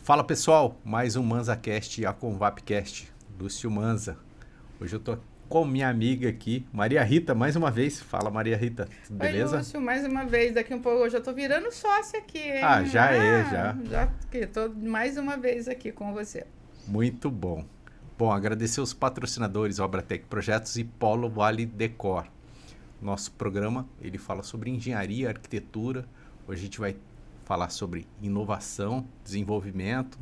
Fala pessoal, mais um ManzaCast e a Convapcast, Lúcio Manza. Hoje eu tô com minha amiga aqui, Maria Rita, mais uma vez. Fala Maria Rita, tudo beleza? Oi, Lúcio, mais uma vez, daqui um pouco eu já tô virando sócia aqui, hein? Já. Já que tô mais uma vez aqui com você. Muito bom. Bom, agradecer os patrocinadores Obratec Projetos e Polo Vale Decor. Nosso programa, ele fala sobre engenharia, arquitetura. Hoje a gente vai falar sobre inovação, desenvolvimento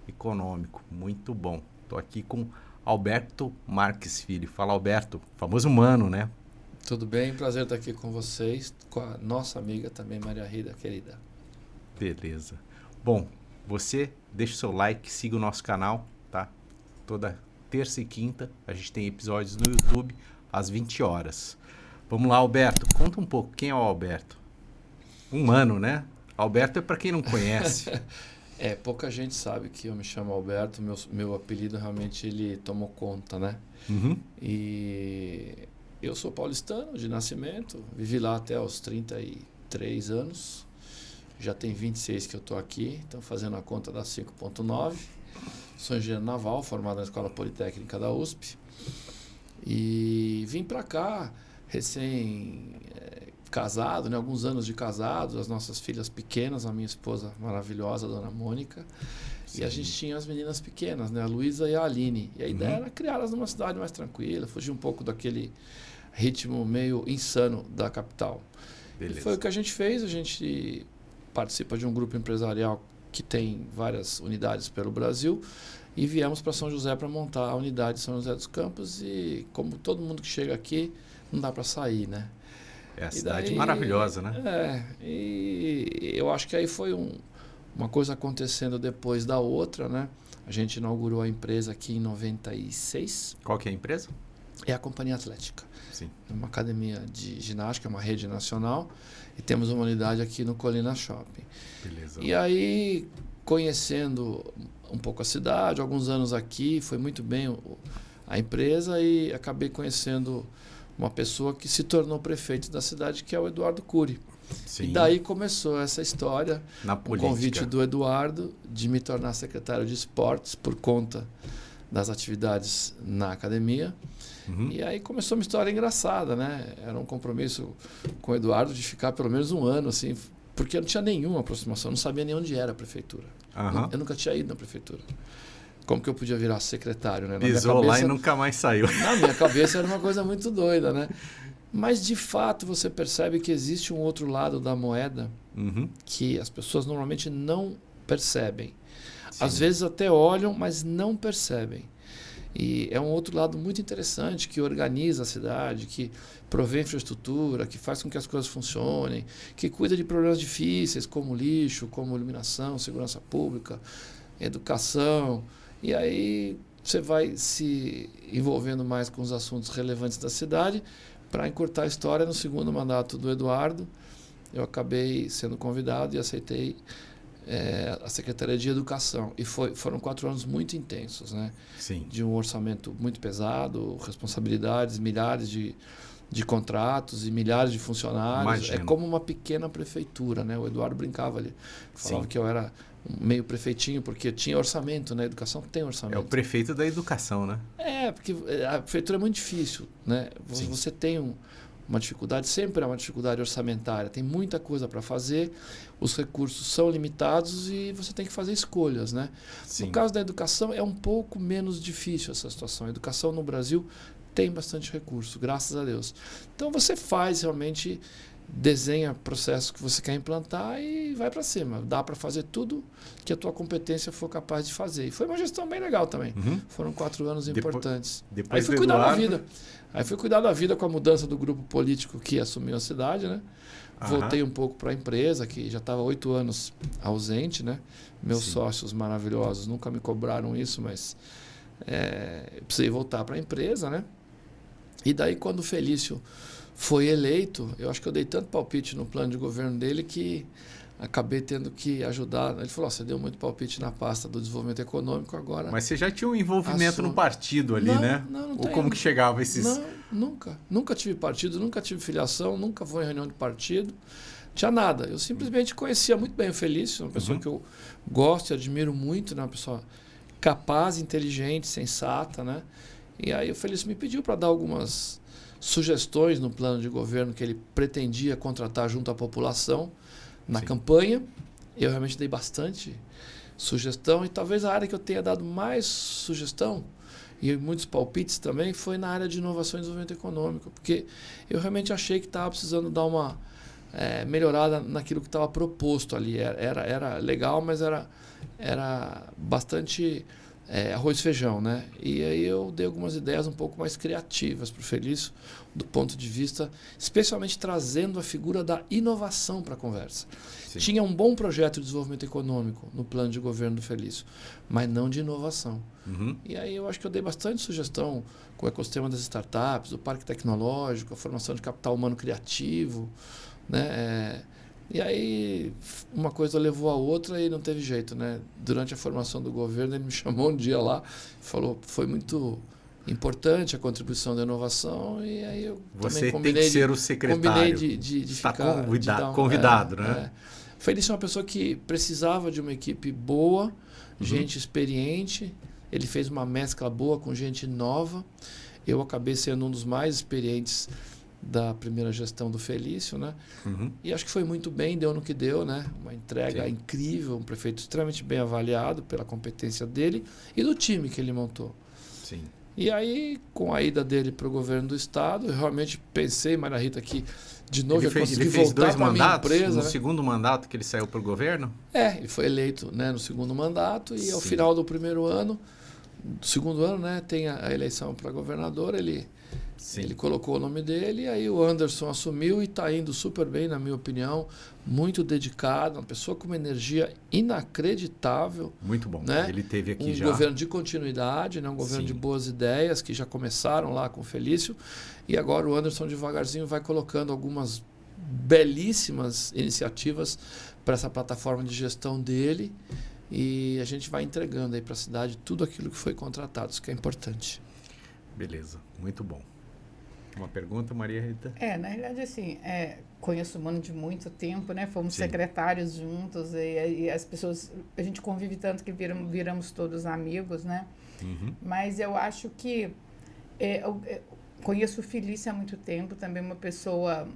econômico. Muito bom. Estou aqui com Alberto Marques Filho. Fala, Alberto. Famoso Mano, né? Tudo bem? Prazer estar aqui com vocês, com a nossa amiga também, Maria Rita, querida. Beleza. Bom, você deixa o seu like, siga o nosso canal, tá? Toda terça e quinta a gente tem episódios no YouTube às 20 horas. Vamos lá, Alberto. Conta um pouco. Quem é o Alberto? Um mano, né? Alberto é para quem não conhece. Pouca gente sabe que eu me chamo Alberto. Meu apelido realmente ele tomou conta, né? Uhum. E eu sou paulistano de nascimento. Vivi lá até os 33 anos. Já tem 26 que eu estou aqui. Então, fazendo a conta da 5.9. Sou engenheiro naval, formado na Escola Politécnica da USP. E vim para cá recém-casado, né? Alguns anos de casado, as nossas filhas pequenas, a minha esposa maravilhosa, a dona Mônica. Sim. E a gente tinha as meninas pequenas, né? A Luísa e a Aline. E a ideia era criá-las numa cidade mais tranquila, fugir um pouco daquele ritmo meio insano da capital. Beleza. E foi o que a gente fez. A gente participa de um grupo empresarial que tem várias unidades pelo Brasil. E viemos para São José para montar a unidade de São José dos Campos. E como todo mundo que chega aqui, não dá para sair, né? É a cidade maravilhosa, né? E eu acho que aí foi uma coisa acontecendo depois da outra, né? A gente inaugurou a empresa aqui em 96. Qual que é a empresa? É a Companhia Atlética. Sim. É uma academia de ginástica, uma rede nacional. E temos uma unidade aqui no Colina Shopping. Beleza. E aí, conhecendo um pouco a cidade, alguns anos aqui, foi muito bem a empresa e acabei conhecendo uma pessoa que se tornou prefeito da cidade, que é o Eduardo Cury. Sim. E daí começou essa história, o convite do Eduardo de me tornar secretário de esportes por conta das atividades na academia. Uhum. E aí começou uma história engraçada, né? Era um compromisso com o Eduardo de ficar pelo menos um ano, assim, porque eu não tinha nenhuma aproximação, não sabia nem onde era a prefeitura. Uhum. Eu nunca tinha ido na prefeitura. Como que eu podia virar secretário, né? Pisou lá e nunca mais saiu. Na minha cabeça era uma coisa muito doida, né? Mas, de fato, você percebe que existe um outro lado da moeda que as pessoas normalmente não percebem. Sim. Às vezes até olham, mas não percebem. E é um outro lado muito interessante que organiza a cidade, que provê infraestrutura, que faz com que as coisas funcionem, que cuida de problemas difíceis como lixo, como iluminação, segurança pública, educação. E aí você vai se envolvendo mais com os assuntos relevantes da cidade. Para encurtar a história, no segundo mandato do Eduardo, eu acabei sendo convidado e aceitei a Secretaria de Educação. E foram 4 anos muito intensos, né? Sim. De um orçamento muito pesado, responsabilidades, milhares de contratos e milhares de funcionários. Imagino. É como uma pequena prefeitura, né? O Eduardo brincava ali, falava que eu era meio prefeitinho, porque tinha orçamento, né? A educação tem orçamento. É o prefeito da educação, né? Porque a prefeitura é muito difícil, né? Você tem uma dificuldade, sempre é uma dificuldade orçamentária, tem muita coisa para fazer, os recursos são limitados e você tem que fazer escolhas, né? Sim. No caso da educação é um pouco menos difícil essa situação. A educação no Brasil tem bastante recurso, graças a Deus. Então você faz realmente, desenha processos que você quer implantar e vai para cima. Dá para fazer tudo que a tua competência for capaz de fazer. E foi uma gestão bem legal também. Foram 4 anos importantes. Depois aí fui cuidar da vida. Aí fui cuidar da vida com a mudança do grupo político que assumiu a cidade, né? Voltei um pouco para a empresa, que já estava 8 anos ausente, né? Meus sócios maravilhosos nunca me cobraram isso, mas precisei voltar para a empresa, né? E daí, quando o Felício foi eleito, eu acho que eu dei tanto palpite no plano de governo dele que acabei tendo que ajudar. Ele falou, você deu muito palpite na pasta do desenvolvimento econômico, agora... Mas você já tinha um envolvimento no partido ali, né? Não Ou como que chegava esses... Não, nunca. Nunca tive partido, nunca tive filiação, nunca vou em reunião de partido. tinha nada. Eu simplesmente conhecia muito bem o Felício, uma pessoa que eu gosto e admiro muito, né? Uma pessoa capaz, inteligente, sensata, né? E aí o Felício me pediu para dar algumas sugestões no plano de governo que ele pretendia contratar junto à população na campanha. Eu realmente dei bastante sugestão e talvez a área que eu tenha dado mais sugestão e muitos palpites também foi na área de inovação e desenvolvimento econômico, porque eu realmente achei que estava precisando dar uma melhorada naquilo que estava proposto ali. Era legal, mas era bastante arroz e feijão, né? E aí eu dei algumas ideias um pouco mais criativas para o Felício, do ponto de vista, especialmente trazendo a figura da inovação para a conversa. Sim. Tinha um bom projeto de desenvolvimento econômico no plano de governo do Felício, mas não de inovação. E aí eu acho que eu dei bastante sugestão com o ecossistema das startups, o parque tecnológico, a formação de capital humano criativo, né? E aí uma coisa levou a outra e não teve jeito, né? Durante a formação do governo, ele me chamou um dia lá, falou, foi muito importante a contribuição da inovação, e aí eu Você também combinei tem que ser o secretário. Combinei de está ficar... convidado, né? Felício é uma pessoa que precisava de uma equipe boa, gente experiente. Ele fez uma mescla boa com gente nova. Eu acabei sendo um dos mais experientes da primeira gestão do Felício, né? E acho que foi muito bem, deu no que deu, né? Uma entrega incrível, um prefeito extremamente bem avaliado pela competência dele e do time que ele montou. Sim. E aí, com a ida dele para o governo do estado, eu realmente pensei, Maria Rita, que de novo eu consegui voltar para a minha empresa. No segundo mandato que ele saiu para o governo? Ele foi eleito, né, no segundo mandato e ao final do primeiro ano, do segundo ano, né, tem a eleição para governador, ele colocou o nome dele, aí o Anderson assumiu e está indo super bem, na minha opinião, muito dedicado, uma pessoa com uma energia inacreditável. Muito bom, né? Ele teve aqui já. Um governo de continuidade, né? Um governo de boas ideias, que já começaram lá com o Felício, e agora o Anderson devagarzinho vai colocando algumas belíssimas iniciativas para essa plataforma de gestão dele, e a gente vai entregando aí para a cidade tudo aquilo que foi contratado, isso que é importante. Beleza, muito bom. Uma pergunta, Maria Rita? Na realidade, assim, conheço o Mano de muito tempo, né? Fomos secretários juntos e as pessoas, a gente convive tanto que viramos todos amigos, né? Mas eu acho que eu conheço o Felício há muito tempo, também uma pessoa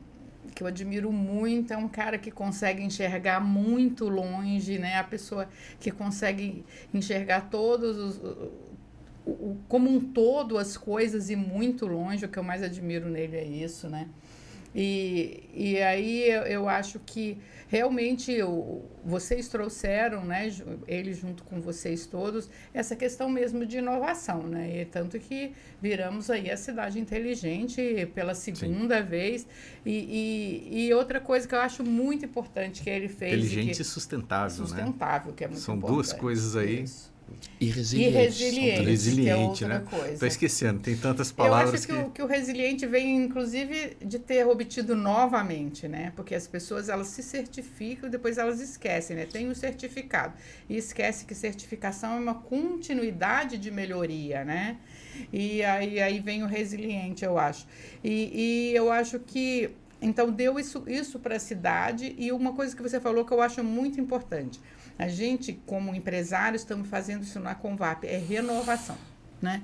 que eu admiro muito, é um cara que consegue enxergar muito longe, né? A pessoa que consegue enxergar todos como um todo as coisas e muito longe. O que eu mais admiro nele é isso, né? E aí eu acho que realmente vocês trouxeram, né, ele junto com vocês todos, essa questão mesmo de inovação, né? E tanto que viramos aí a cidade inteligente pela segunda vez. E outra coisa que eu acho muito importante que ele fez... Inteligente e sustentável, né? Sustentável, que é muito importante. São duas coisas aí... Isso. E resiliente, que é outra, né? Coisa. Estou esquecendo, tem tantas palavras. Eu acho que o resiliente vem, inclusive, de ter obtido novamente, né? Porque as pessoas, elas se certificam e depois elas esquecem, né? Tem o certificado. E esquece que certificação é uma continuidade de melhoria, né? E aí vem o resiliente, eu acho. E eu acho que, então, deu isso para a cidade. E uma coisa que você falou que eu acho muito importante. A gente, como empresário, estamos fazendo isso na Convap, é renovação, né?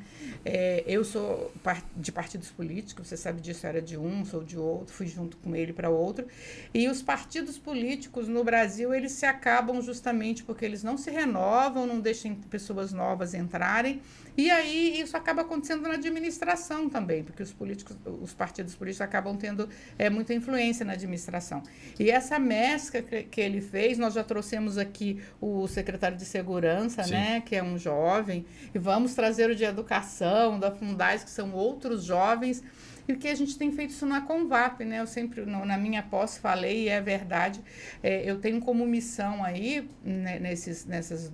Eu sou de partidos políticos, você sabe disso, era de um, sou de outro, fui junto com ele para outro, e os partidos políticos no Brasil, eles se acabam justamente porque eles não se renovam, não deixam pessoas novas entrarem, e aí isso acaba acontecendo na administração também, porque os partidos políticos acabam tendo muita influência na administração. E essa mescla que ele fez, nós já trouxemos aqui o secretário de Segurança, né, que é um jovem, e vamos trazer o de Educação, da Fundais, que são outros jovens, e que a gente tem feito isso na Convap, né? Eu sempre, na minha posse, falei, e é verdade, eu tenho como missão aí, né, nesses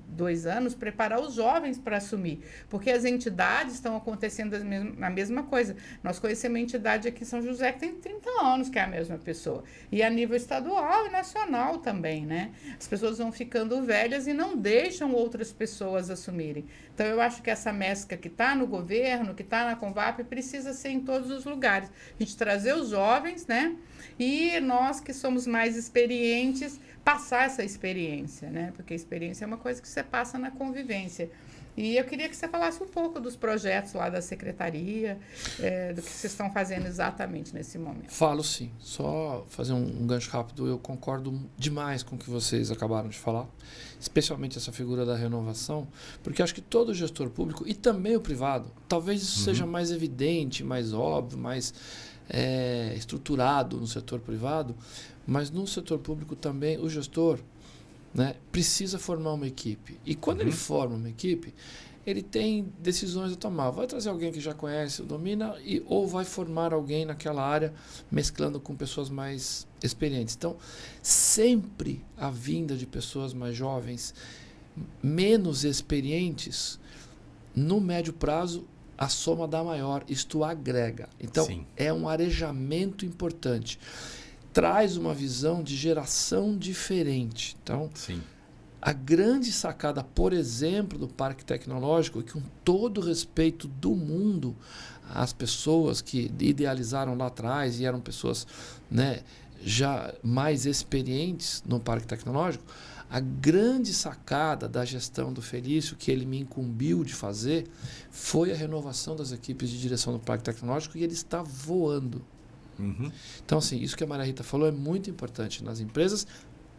2 anos, preparar os jovens para assumir, porque as entidades estão acontecendo a mesma coisa. Nós conhecemos uma entidade aqui em São José que tem 30 anos, que é a mesma pessoa, e a nível estadual e nacional também, né? As pessoas vão ficando velhas e não deixam outras pessoas assumirem. Então, eu acho que essa mescla que está no governo, que está na Convap, precisa ser em todos os lugares. lugares. A gente trazer os jovens, né? E nós que somos mais experientes, passar essa experiência, né? Porque a experiência é uma coisa que você passa na convivência. E eu queria que você falasse um pouco dos projetos lá da secretaria, do que vocês estão fazendo exatamente nesse momento. Falo sim. Só fazer um gancho rápido. Eu concordo demais com o que vocês acabaram de falar, especialmente essa figura da renovação, porque acho que todo gestor público, e também o privado, talvez isso seja mais evidente, mais óbvio, mais estruturado no setor privado, mas no setor público também o gestor, né, precisa formar uma equipe. E quando ele forma uma equipe, ele tem decisões a tomar. Vai trazer alguém que já conhece, domina, ou vai formar alguém naquela área, mesclando com pessoas mais experientes. Então, sempre a vinda de pessoas mais jovens, menos experientes, no médio prazo, a soma dá maior. Isto agrega. Então, é um arejamento importante. Traz uma visão de geração diferente. Então, a grande sacada, por exemplo, do Parque Tecnológico, é que, com todo o respeito do mundo, as pessoas que idealizaram lá atrás e eram pessoas, né, já mais experientes no Parque Tecnológico, a grande sacada da gestão do Felício, que ele me incumbiu de fazer, foi a renovação das equipes de direção do Parque Tecnológico, e ele está voando. Então, assim, isso que a Maria Rita falou é muito importante nas empresas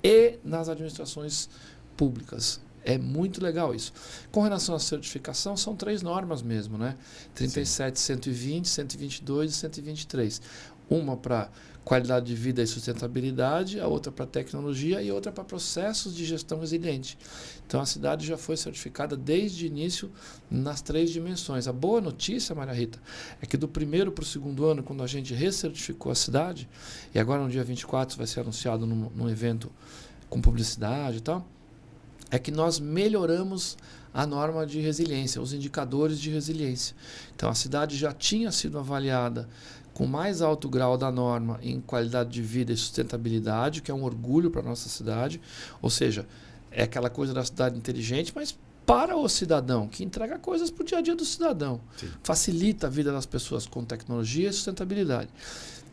e nas administrações públicas. É muito legal isso. Com relação à certificação, são 3 normas mesmo, né? 37, 120, 122 e 123. Uma para qualidade de vida e sustentabilidade, a outra para tecnologia e outra para processos de gestão resiliente. Então, a cidade já foi certificada desde o início nas 3 dimensões. A boa notícia, Maria Rita, é que do primeiro para o segundo ano, quando a gente recertificou a cidade, e agora no dia 24 vai ser anunciado num evento com publicidade e tal, é que nós melhoramos a norma de resiliência, os indicadores de resiliência. Então, a cidade já tinha sido avaliada com mais alto grau da norma em qualidade de vida e sustentabilidade, que é um orgulho para a nossa cidade. Ou seja, é aquela coisa da cidade inteligente, mas para o cidadão, que entrega coisas para o dia a dia do cidadão. Facilita a vida das pessoas com tecnologia e sustentabilidade,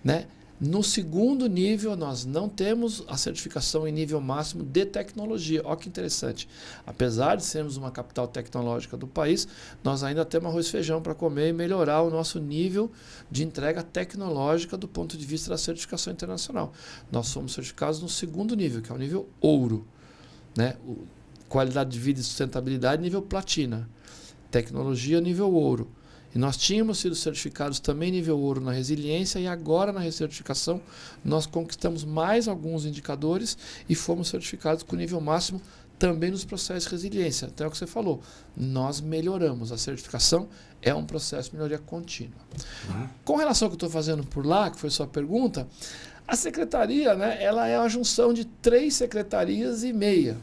né? No segundo nível, nós não temos a certificação em nível máximo de tecnologia. Olha que interessante. Apesar de sermos uma capital tecnológica do país, nós ainda temos arroz e feijão para comer e melhorar o nosso nível de entrega tecnológica do ponto de vista da certificação internacional. Nós somos certificados no segundo nível, que é o nível ouro, né? Qualidade de vida e sustentabilidade, nível platina. Tecnologia, nível ouro. E nós tínhamos sido certificados também nível ouro na resiliência, e agora na recertificação nós conquistamos mais alguns indicadores e fomos certificados com nível máximo também nos processos de resiliência. Então é o que você falou, nós melhoramos. A certificação é um processo de melhoria contínua. Com relação ao que eu estou fazendo por lá, que foi sua pergunta, a secretaria, né, ela é a junção de 3 secretarias e meia.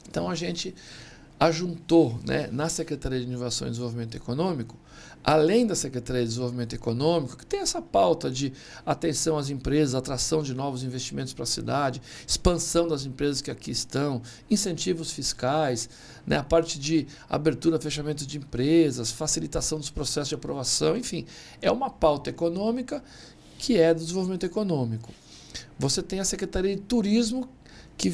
Então a gente ajuntou, né, na Secretaria de Inovação e Desenvolvimento Econômico, além da Secretaria de Desenvolvimento Econômico, que tem essa pauta de atenção às empresas, atração de novos investimentos para a cidade, expansão das empresas que aqui estão, incentivos fiscais, né, a parte de abertura, fechamento de empresas, facilitação dos processos de aprovação, enfim, é uma pauta econômica que é do desenvolvimento econômico. Você tem a Secretaria de Turismo, que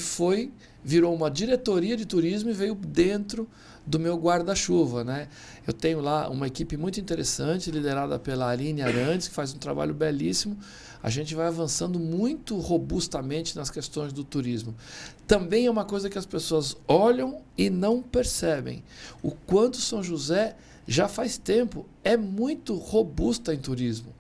virou uma diretoria de turismo e veio dentro do meu guarda-chuva, né? Eu tenho lá uma equipe muito interessante, liderada pela Aline Arantes, que faz um trabalho belíssimo. A gente vai avançando muito robustamente nas questões do turismo. Também é uma coisa que as pessoas olham e não percebem. O quanto São José, já faz tempo, é muito robusta em turismo.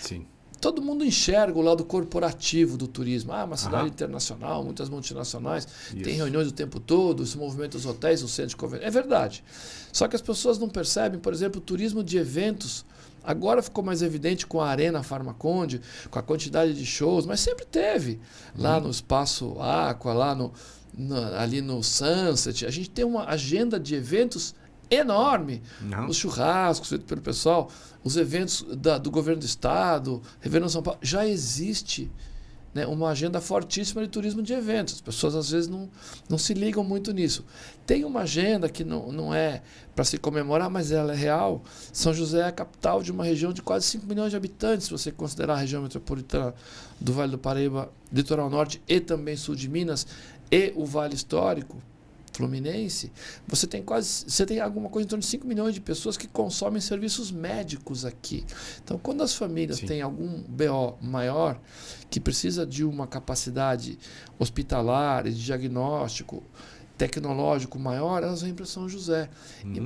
Sim. Todo mundo enxerga o lado corporativo do turismo. Ah, uma cidade internacional, muitas multinacionais, tem reuniões o tempo todo, se movimentam os hotéis, o centro de convenção. É verdade. Só que as pessoas não percebem, por exemplo, o turismo de eventos. Agora ficou mais evidente com a Arena Farmaconde, com a quantidade de shows, mas sempre teve. Lá no Espaço Aqua, ali no Sunset. A gente tem uma agenda de eventos enorme. Os churrascos feitos pelo pessoal, os eventos do governo do estado, Reverendo São Paulo, já existe né, uma agenda fortíssima de turismo de eventos. As pessoas às vezes não se ligam muito nisso. Tem uma agenda que não é para se comemorar, mas ela é real. São José é a capital de uma região de quase 5 milhões de habitantes, se você considerar a região metropolitana do Vale do Paraíba, Litoral Norte e também sul de Minas, e o Vale Histórico Fluminense. Você tem alguma coisa em torno de 5 milhões de pessoas que consomem serviços médicos aqui. Então, quando as famílias têm algum BO maior, que precisa de uma capacidade hospitalar, de diagnóstico, tecnológico maior, elas vêm para São José.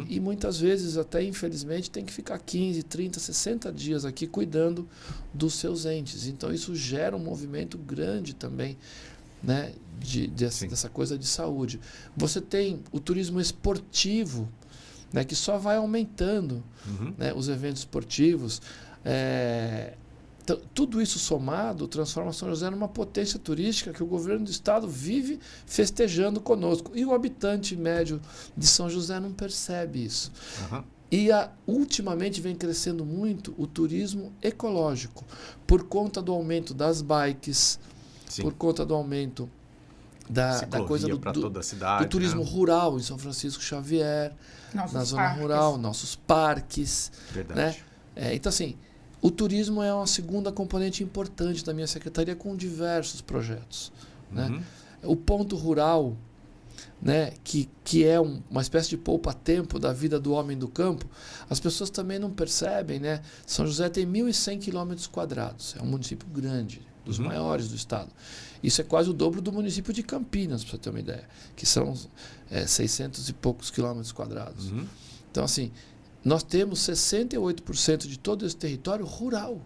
E muitas vezes, até infelizmente, tem que ficar 15, 30, 60 dias aqui cuidando dos seus entes. Então, isso gera um movimento grande também, né, dessa coisa de saúde. Você tem o turismo esportivo, né, que só vai aumentando, né, os eventos esportivos. Então, tudo isso somado transforma São José numa potência turística que o governo do estado vive festejando conosco. E o habitante médio de São José não percebe isso. E ultimamente vem crescendo muito o turismo ecológico, por conta do aumento das bikes, por conta do aumento da coisa toda a cidade, do turismo rural em São Francisco Xavier, na zona rural, nossos parques. Verdade. Né? Então, assim, o turismo é uma segunda componente importante da minha secretaria com diversos projetos. Né? O ponto rural, né, que é uma espécie de poupa-tempo da vida do homem do campo, as pessoas também não percebem. Né? São José tem 1.100 km², é um município grande, dos maiores do estado. Isso é quase o dobro do município de Campinas, para você ter uma ideia, que são 600 e poucos km². Então, assim, nós temos 68% de todo esse território rural.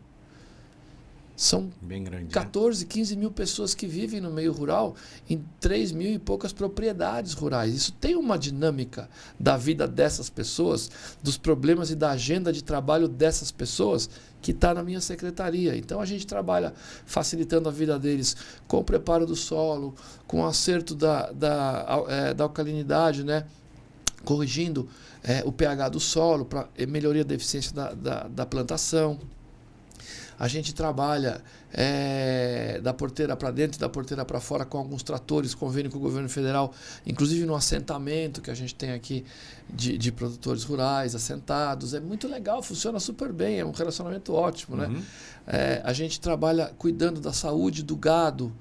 São bem grande, 14, 15 mil pessoas que vivem no meio rural em 3 mil e poucas propriedades rurais. Isso tem uma dinâmica da vida dessas pessoas, dos problemas e da agenda de trabalho dessas pessoas que está na minha secretaria. Então a gente trabalha facilitando a vida deles com o preparo do solo, com o acerto da alcalinidade, né? Corrigindo o pH do solo para melhoria da eficiência da plantação. A gente trabalha da porteira para dentro e da porteira para fora com alguns tratores, convênio com o governo federal, inclusive no assentamento que a gente tem aqui de produtores rurais assentados. É muito legal, funciona super bem, é um relacionamento ótimo. Né? A gente trabalha cuidando da saúde do gado,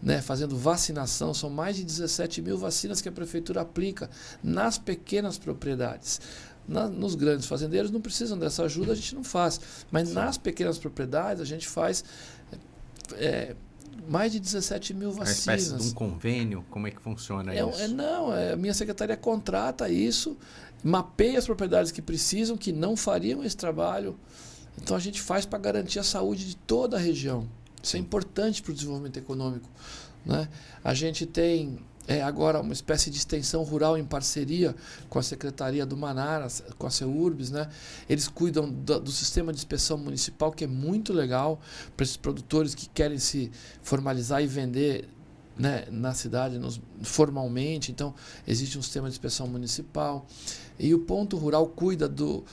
né, fazendo vacinação. São mais de 17 mil vacinas que a prefeitura aplica nas pequenas propriedades. Nos grandes fazendeiros não precisam dessa ajuda, a gente não faz. Mas nas pequenas propriedades a gente faz mais de 17 mil vacinas. Uma espécie de um convênio, como é que funciona isso? A minha secretaria contrata isso, mapeia as propriedades que precisam, que não fariam esse trabalho. Então a gente faz para garantir a saúde de toda a região. Isso é importante para o desenvolvimento econômico. Né? A gente tem agora uma espécie de extensão rural em parceria com a Secretaria do Manara, com a CEURBS, né? Eles cuidam do sistema de inspeção municipal, que é muito legal para esses produtores que querem se formalizar e vender, né, na cidade formalmente. Então, existe um sistema de inspeção municipal. E o ponto rural cuida do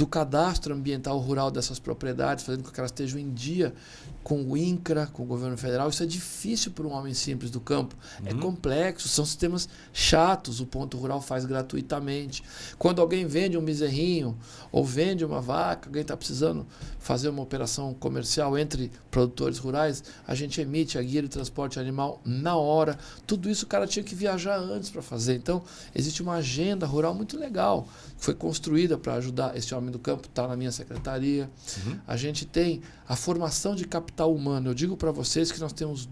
cadastro ambiental rural dessas propriedades, fazendo com que elas estejam em dia com o INCRA, com o governo federal. Isso é difícil para um homem simples do campo. É complexo, são sistemas chatos. O ponto rural faz gratuitamente. Quando alguém vende um bezerrinho ou vende uma vaca, alguém está precisando fazer uma operação comercial entre produtores rurais, a gente emite a guia de transporte animal na hora. Tudo isso o cara tinha que viajar antes para fazer. Então, existe uma agenda rural muito legal, que foi construída para ajudar esse homem do campo, está na minha secretaria. A gente tem a formação de capital humano. Eu digo para vocês que nós temos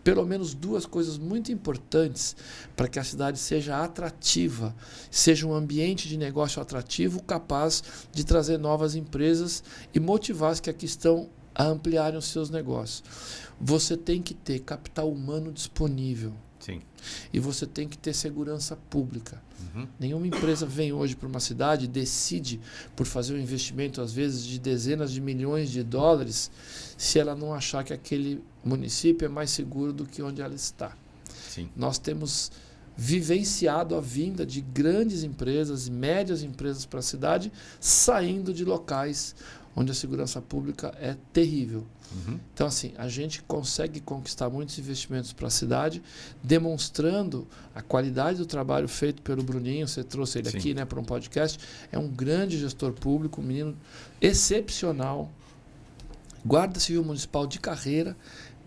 pelo menos duas coisas muito importantes para que a cidade seja atrativa, seja um ambiente de negócio atrativo, capaz de trazer novas empresas e motivar as que aqui estão a ampliarem os seus negócios. Você tem que ter capital humano disponível. Sim. E você tem que ter segurança pública. Nenhuma empresa vem hoje para uma cidade e decide por fazer um investimento, às vezes, de dezenas de milhões de dólares, se ela não achar que aquele município é mais seguro do que onde ela está. Sim. Nós temos vivenciado a vinda de grandes empresas e médias empresas para a cidade, saindo de locais onde a segurança pública é terrível. Então, assim, a gente consegue conquistar muitos investimentos para a cidade, demonstrando a qualidade do trabalho feito pelo Bruninho. Você trouxe ele aqui, né, para um podcast. É um grande gestor público, um menino excepcional, guarda civil municipal de carreira,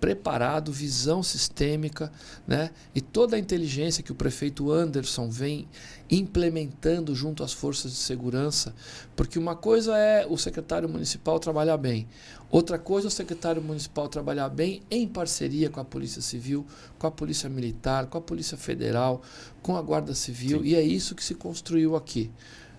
preparado, visão sistêmica, né? E toda a inteligência que o prefeito Anderson vem implementando junto às forças de segurança, porque uma coisa é o secretário municipal trabalhar bem, outra coisa é o secretário municipal trabalhar bem em parceria com a Polícia Civil, com a Polícia Militar, com a Polícia Federal, com a Guarda Civil, e é isso que se construiu aqui.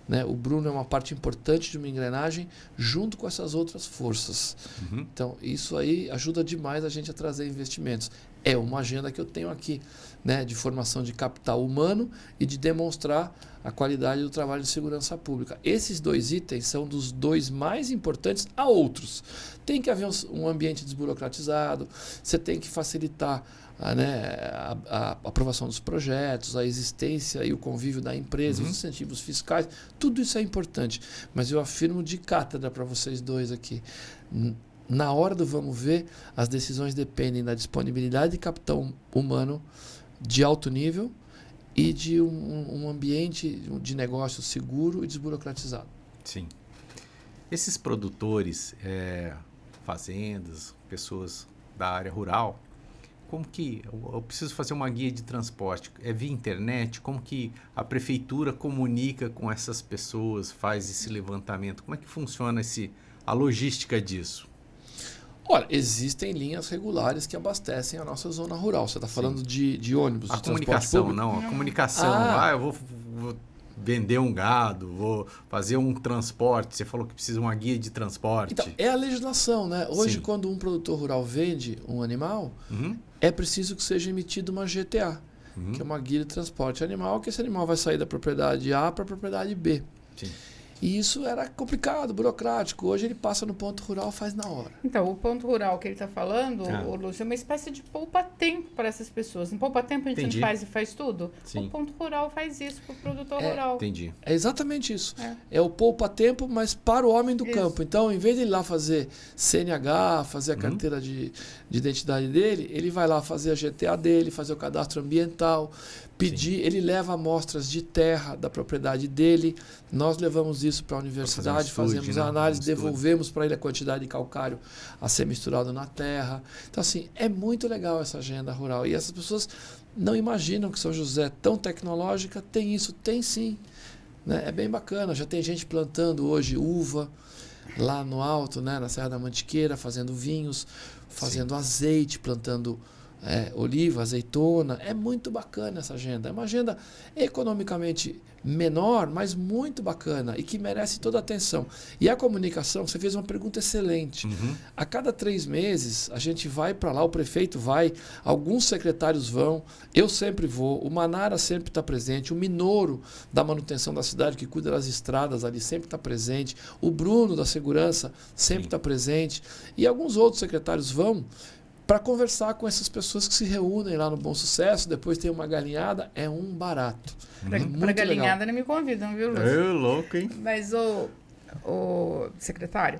Né? O Bruno é uma parte importante de uma engrenagem junto com essas outras forças. Então, isso aí ajuda demais a gente a trazer investimentos. É uma agenda que eu tenho aqui, né? De formação de capital humano e de demonstrar a qualidade do trabalho de segurança pública. Esses 2 itens são dos 2 mais importantes. Há outros. Tem que haver um ambiente desburocratizado, você tem que facilitar a aprovação dos projetos, a existência e o convívio da empresa, os incentivos fiscais, tudo isso é importante. Mas eu afirmo de cátedra para vocês 2 aqui. Na hora do vamos ver, as decisões dependem da disponibilidade de capital humano de alto nível e de um ambiente de negócio seguro e desburocratizado. Sim. Esses produtores, fazendas, pessoas da área rural, como que eu preciso fazer uma guia de transporte? É via internet? Como que a prefeitura comunica com essas pessoas, faz esse levantamento? Como é que funciona a logística disso? Olha, existem linhas regulares que abastecem a nossa zona rural. Você está falando de ônibus, de comunicação, transporte público? Não, a comunicação. Eu vou vender um gado, vou fazer um transporte. Você falou que precisa de uma guia de transporte. Então, é a legislação, né? Hoje, quando um produtor rural vende um animal, é preciso que seja emitida uma GTA, que é uma guia de transporte animal, que esse animal vai sair da propriedade A para a propriedade B. Sim. E isso era complicado, burocrático. Hoje ele passa no ponto rural, faz na hora. Então, o ponto rural que ele está falando, o Lúcio, é uma espécie de poupa-tempo para essas pessoas. No poupa-tempo a gente não faz tudo? Sim. O ponto rural faz isso para o produtor rural. Entendi. É exatamente isso. É o poupa-tempo, mas para o homem do campo. Então, em vez de ele ir lá fazer CNH, fazer a carteira de identidade dele, ele vai lá fazer a GTA dele, fazer o cadastro ambiental, pedir, ele leva amostras de terra da propriedade dele, nós levamos isso para a universidade, fazemos a análise, devolvemos para ele a quantidade de calcário a ser misturado na terra. Então, assim, é muito legal essa agenda rural. E essas pessoas não imaginam que São José é tão tecnológica. Tem isso? Tem sim. Né? É bem bacana. Já tem gente plantando hoje uva lá no alto, né? Na Serra da Mantiqueira, fazendo vinhos, fazendo azeite, plantando oliva, azeitona. É muito bacana essa agenda. É uma agenda economicamente menor, mas muito bacana e que merece toda a atenção. E a comunicação, você fez uma pergunta excelente. A cada 3 meses, a gente vai para lá, o prefeito vai, alguns secretários vão, eu sempre vou, o Manara sempre está presente, o Minoro da manutenção da cidade, que cuida das estradas ali, sempre está presente, o Bruno da segurança sempre está presente, e alguns outros secretários vão para conversar com essas pessoas que se reúnem lá no Bom Sucesso, depois tem uma galinhada, é um barato. Para galinhada não me convidam, viu, Lúcio? É louco, hein? Mas, o secretário,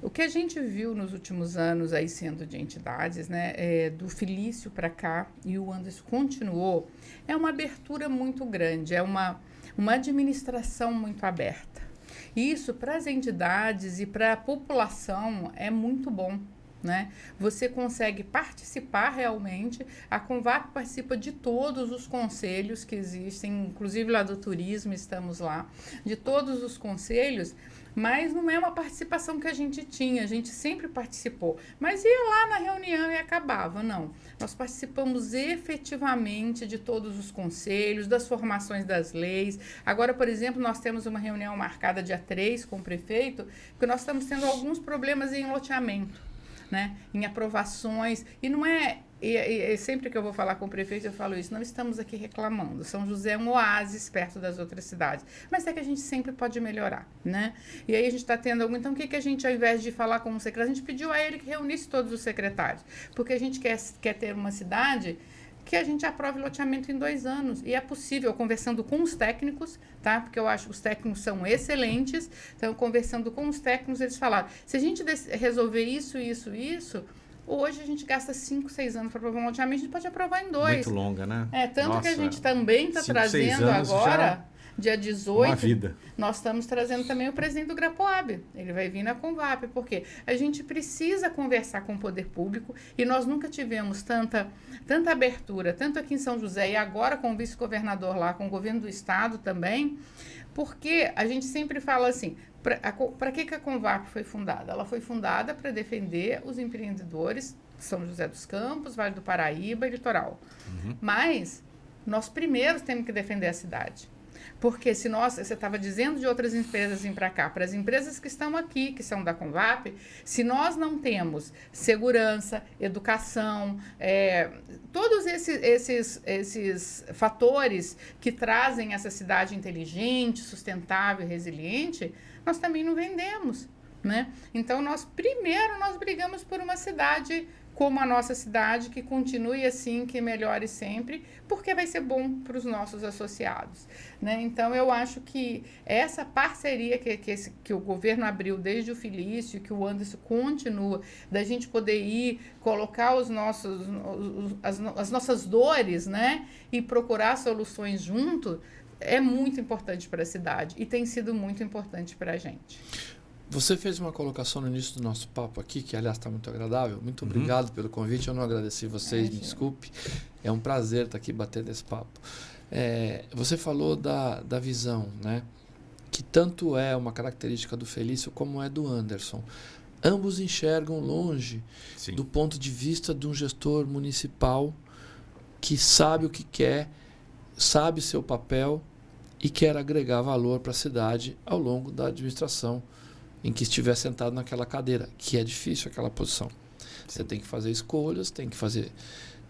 o que a gente viu nos últimos anos aí sendo de entidades, né, do Felício para cá, e o Anderson continuou, é uma abertura muito grande, é uma administração muito aberta. Isso para as entidades e para a população é muito bom. Né? Você consegue participar realmente, a Convap participa de todos os conselhos que existem, inclusive lá do turismo, estamos lá, de todos os conselhos, mas não é uma participação que a gente tinha, a gente sempre participou, mas ia lá na reunião e acabava, não. Nós participamos efetivamente de todos os conselhos, das formações das leis. Agora, por exemplo, nós temos uma reunião marcada dia 3 com o prefeito, porque nós estamos tendo alguns problemas em loteamento. Né, em aprovações, e não sempre que eu vou falar com o prefeito eu falo isso, não estamos aqui reclamando, São José é um oásis perto das outras cidades, mas é que a gente sempre pode melhorar, né, e aí a gente está tendo algum, então o que a gente, ao invés de falar com o secretário, a gente pediu a ele que reunisse todos os secretários, porque a gente quer ter uma cidade que a gente aprove loteamento em 2 anos. E é possível, conversando com os técnicos, tá? Porque eu acho que os técnicos são excelentes. Então, conversando com os técnicos, eles falaram, se a gente resolver isso, hoje a gente gasta 5, 6 anos para aprovar um loteamento, a gente pode aprovar em 2. Muito longa, né? Tanto que a gente também está trazendo agora, dia 18, uma vida. Nós estamos trazendo também o presidente do Grapoab. Ele vai vir na Convap, porque a gente precisa conversar com o poder público e nós nunca tivemos tanta abertura, tanto aqui em São José e agora com o vice-governador lá, com o governo do estado também, porque a gente sempre fala assim, para que a Convap foi fundada? Ela foi fundada para defender os empreendedores de São José dos Campos, Vale do Paraíba e Litoral. Mas nós primeiro temos que defender a cidade. Porque se você estava dizendo de outras empresas vir para cá, para as empresas que estão aqui, que são da Convap, se nós não temos segurança, educação, todos esses fatores que trazem essa cidade inteligente, sustentável e resiliente, nós também não vendemos, né? Então, nós brigamos por uma cidade como a nossa cidade, que continue assim, que melhore sempre, porque vai ser bom para os nossos associados, né? Então, eu acho que essa parceria que o governo abriu desde o Felício, que o Anderson continua, da gente poder ir, colocar as nossas dores, né? E procurar soluções junto, é muito importante para a cidade e tem sido muito importante para a gente. Você fez uma colocação no início do nosso papo aqui, que aliás está muito agradável. Muito obrigado pelo convite. Eu não agradeci vocês, me desculpe. É um prazer estar aqui batendo esse papo. Você falou da visão, né? Que tanto é uma característica do Felício como é do Anderson. Ambos enxergam longe do ponto de vista de um gestor municipal que sabe o que quer, sabe seu papel e quer agregar valor para a cidade ao longo da administração em que estiver sentado naquela cadeira, que é difícil aquela posição. Você tem que fazer escolhas, tem que fazer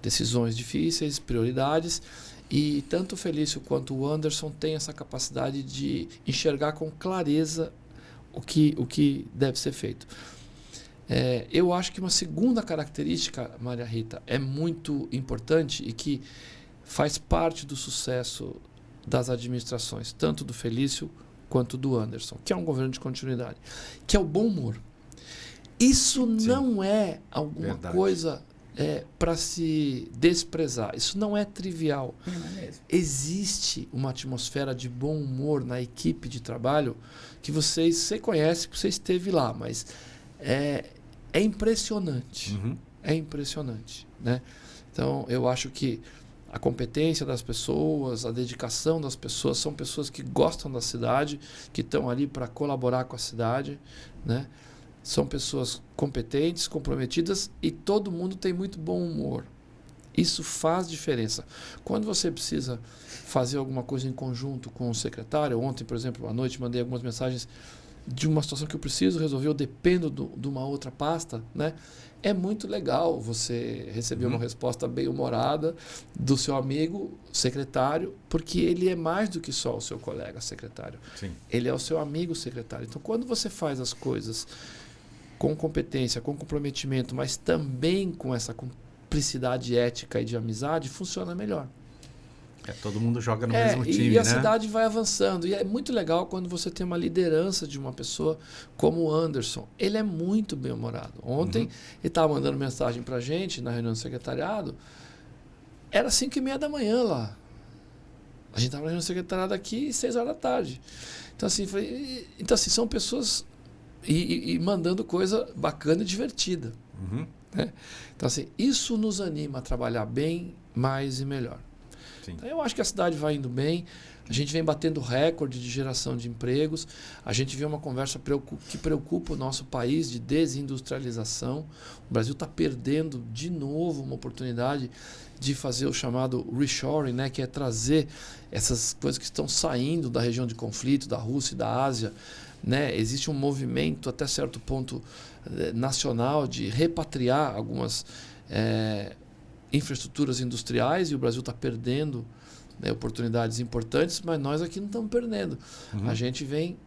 decisões difíceis, prioridades, e tanto o Felício quanto o Anderson têm essa capacidade de enxergar com clareza o que deve ser feito. Eu acho que uma segunda característica, Maria Rita, é muito importante e que faz parte do sucesso das administrações, tanto do Felício quanto do Anderson, que é um governo de continuidade, que é o bom humor. Isso não é alguma coisa para se desprezar. Isso não é trivial. Não é mesmo. Existe uma atmosfera de bom humor na equipe de trabalho que você conhece, porque você esteve lá, mas é impressionante. É impressionante, né? Então, eu acho que a competência das pessoas, a dedicação das pessoas, são pessoas que gostam da cidade, que estão ali para colaborar com a cidade, né? São pessoas competentes, comprometidas e todo mundo tem muito bom humor. Isso faz diferença. Quando você precisa fazer alguma coisa em conjunto com o secretário, ontem, por exemplo, à noite mandei algumas mensagens de uma situação que eu preciso resolver, eu dependo de uma outra pasta, né? É muito legal você receber uma resposta bem-humorada do seu amigo secretário, porque ele é mais do que só o seu colega secretário. Sim. Ele é o seu amigo secretário. Então, quando você faz as coisas com competência, com comprometimento, mas também com essa cumplicidade ética e de amizade, funciona melhor. Todo mundo joga no mesmo time, e né? a cidade vai avançando. E é muito legal quando você tem uma liderança de uma pessoa como o Anderson. Ele é muito bem-humorado. Ontem, ele estava mandando mensagem para a gente na reunião do secretariado. Era 5h30 da manhã lá. A gente estava na reunião do secretariado aqui 6 horas da tarde. Então, assim, são pessoas e mandando coisa bacana e divertida. Né? Então, assim, isso nos anima a trabalhar bem, mais e melhor. Então, eu acho que a cidade vai indo bem, a gente vem batendo recorde de geração de empregos, a gente vê uma conversa que preocupa o nosso país de desindustrialização. O Brasil está perdendo de novo uma oportunidade de fazer o chamado reshoring, né, que é trazer essas coisas que estão saindo da região de conflito, da Rússia e da Ásia. Né? Existe um movimento até certo ponto nacional de repatriar algumas infraestruturas industriais, e o Brasil está perdendo, né, oportunidades importantes, mas nós aqui não estamos perdendo. A gente vem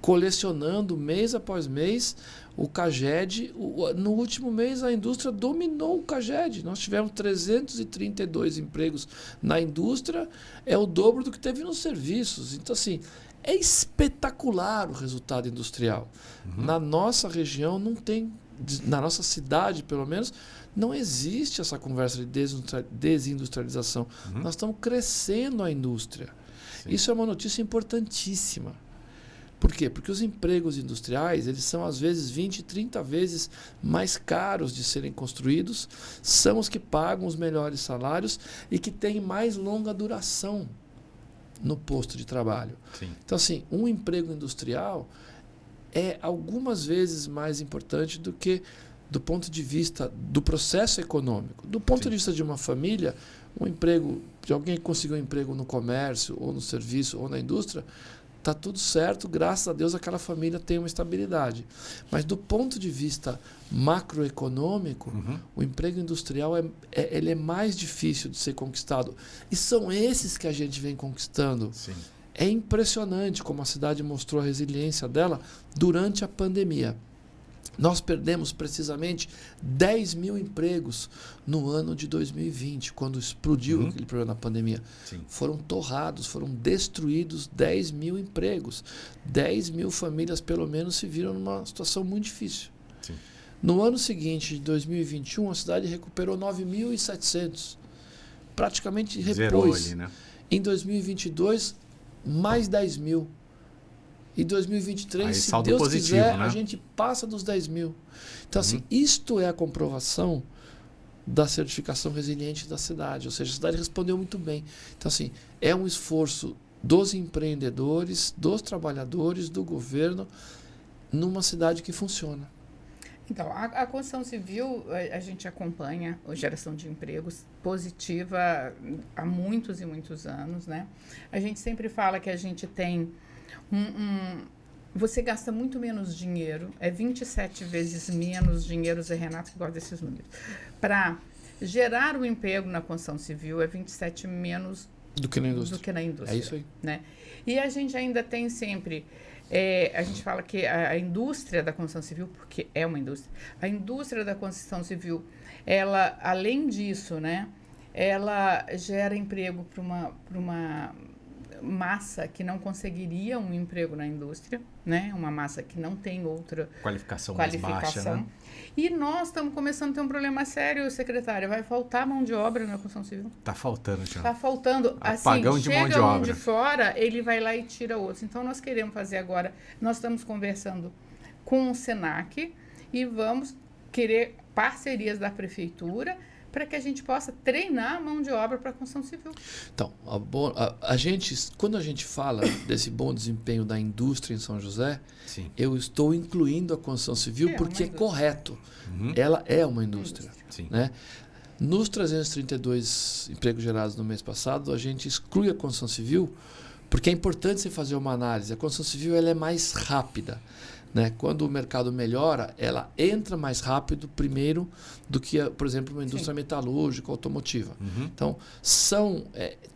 colecionando mês após mês o CAGED. No último mês, a indústria dominou o CAGED. Nós tivemos 332 empregos na indústria, é o dobro do que teve nos serviços. Então, assim, é espetacular o resultado industrial. Na nossa região não tem, na nossa cidade, pelo menos, não existe essa conversa de desindustrialização. Nós estamos crescendo a indústria. Sim. Isso é uma notícia importantíssima. Por quê? Porque os empregos industriais, eles são às vezes 20, 30 vezes mais caros de serem construídos, são os que pagam os melhores salários e que têm mais longa duração no posto de trabalho. Sim. Então, assim, um emprego industrial é algumas vezes mais importante do que do ponto de vista do processo econômico. Do ponto de vista de uma família, um emprego, de alguém que conseguiu um emprego no comércio, ou no serviço, ou na indústria, está tudo certo, graças a Deus aquela família tem uma estabilidade. Mas do ponto de vista macroeconômico, o emprego industrial ele é mais difícil de ser conquistado. E são esses que a gente vem conquistando. Sim. É impressionante como a cidade mostrou a resiliência dela durante a pandemia. Nós perdemos precisamente 10 mil empregos no ano de 2020, quando explodiu aquele problema da pandemia. Sim. Foram torrados, foram destruídos 10 mil empregos. 10 mil famílias, pelo menos, se viram numa situação muito difícil. Sim. No ano seguinte, de 2021, a cidade recuperou 9.700. Praticamente repôs. Zerou ali, né? Em 2022, mais 10 mil. Em 2023, aí, se saldo Deus positivo, quiser, né? A gente passa dos 10 mil. Então, assim, isto é a comprovação da certificação resiliente da cidade. Ou seja, a cidade respondeu muito bem. Então, assim, é um esforço dos empreendedores, dos trabalhadores, do governo, numa cidade que funciona. Então, a construção civil, a gente acompanha a geração de empregos positiva há muitos e muitos anos, né? A gente sempre fala que a gente tem você gasta muito menos dinheiro, é 27 vezes menos dinheiro, Zé Renato que gosta desses números. Para gerar o emprego na construção civil é 27 menos do que na indústria. É isso aí. Né? E a gente ainda tem sempre, a gente fala que a indústria da construção civil, porque é uma indústria, a indústria da construção civil, ela, além disso, né, ela gera emprego para uma massa que não conseguiria um emprego na indústria, né? Uma massa que não tem outra qualificação mais baixa, né? E nós estamos começando a ter um problema sério, secretária. Vai faltar mão de obra na construção civil? Está faltando, Tiago. Está faltando. Apagão assim, de mão de chega obra. De fora, ele vai lá e tira outros. Então, nós queremos fazer agora, nós estamos conversando com o Senac e vamos querer parcerias da prefeitura para que a gente possa treinar a mão de obra para a construção civil. Então, quando a gente fala desse bom desempenho da indústria em São José, sim, eu estou incluindo a construção civil porque é correto. Ela é uma indústria. Sim. Né? Nos 332 empregos gerados no mês passado, a gente exclui a construção civil porque é importante você fazer uma análise. A construção civil ela é mais rápida. Né? Quando o mercado melhora, ela entra mais rápido primeiro do que, por exemplo, uma indústria metalúrgica, automotiva. Então,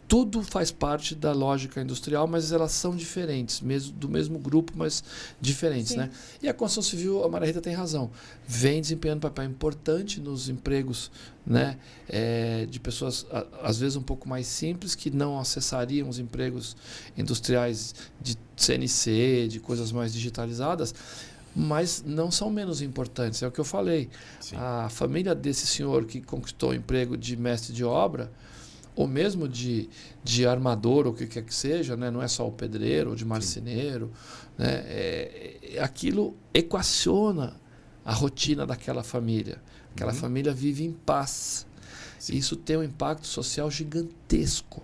tudo faz parte da lógica industrial, mas elas são diferentes, do mesmo grupo, mas diferentes. Né? E a construção civil, a Maria Rita tem razão, vem desempenhando um papel importante nos empregos, né? De pessoas, às vezes, um pouco mais simples, que não acessariam os empregos industriais de CNC, de coisas mais digitalizadas, mas não são menos importantes. É o que eu falei. Sim. A família desse senhor que conquistou o emprego de mestre de obra, ou mesmo de armador, ou o que quer que seja, né? Não é só o pedreiro, ou de marceneiro, né? Aquilo equaciona a rotina daquela família. Aquela família vive em paz. Sim. Isso tem um impacto social gigantesco.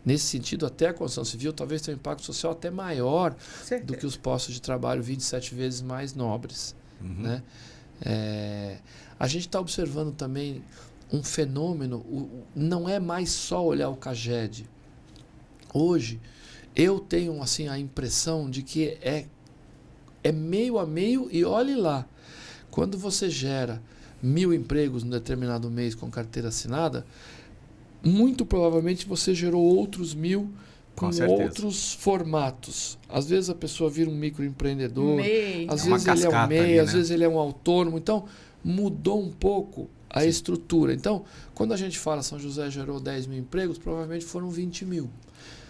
Nesse sentido, até a construção civil talvez tenha um impacto social até maior do que os postos de trabalho 27 vezes mais nobres. Né? A gente está observando também um fenômeno, não é mais só olhar o CAGED. Hoje, eu tenho assim, a impressão de que é meio a meio e olhe lá. Quando você gera 1.000 empregos num determinado mês com carteira assinada, muito provavelmente você gerou outros 1.000 com outros formatos. Às vezes a pessoa vira um microempreendedor, às vezes ele é um MEI, às vezes ele é um autônomo. Então, mudou um pouco a estrutura. Então, quando a gente fala São José gerou 10 mil empregos, provavelmente foram 20 mil.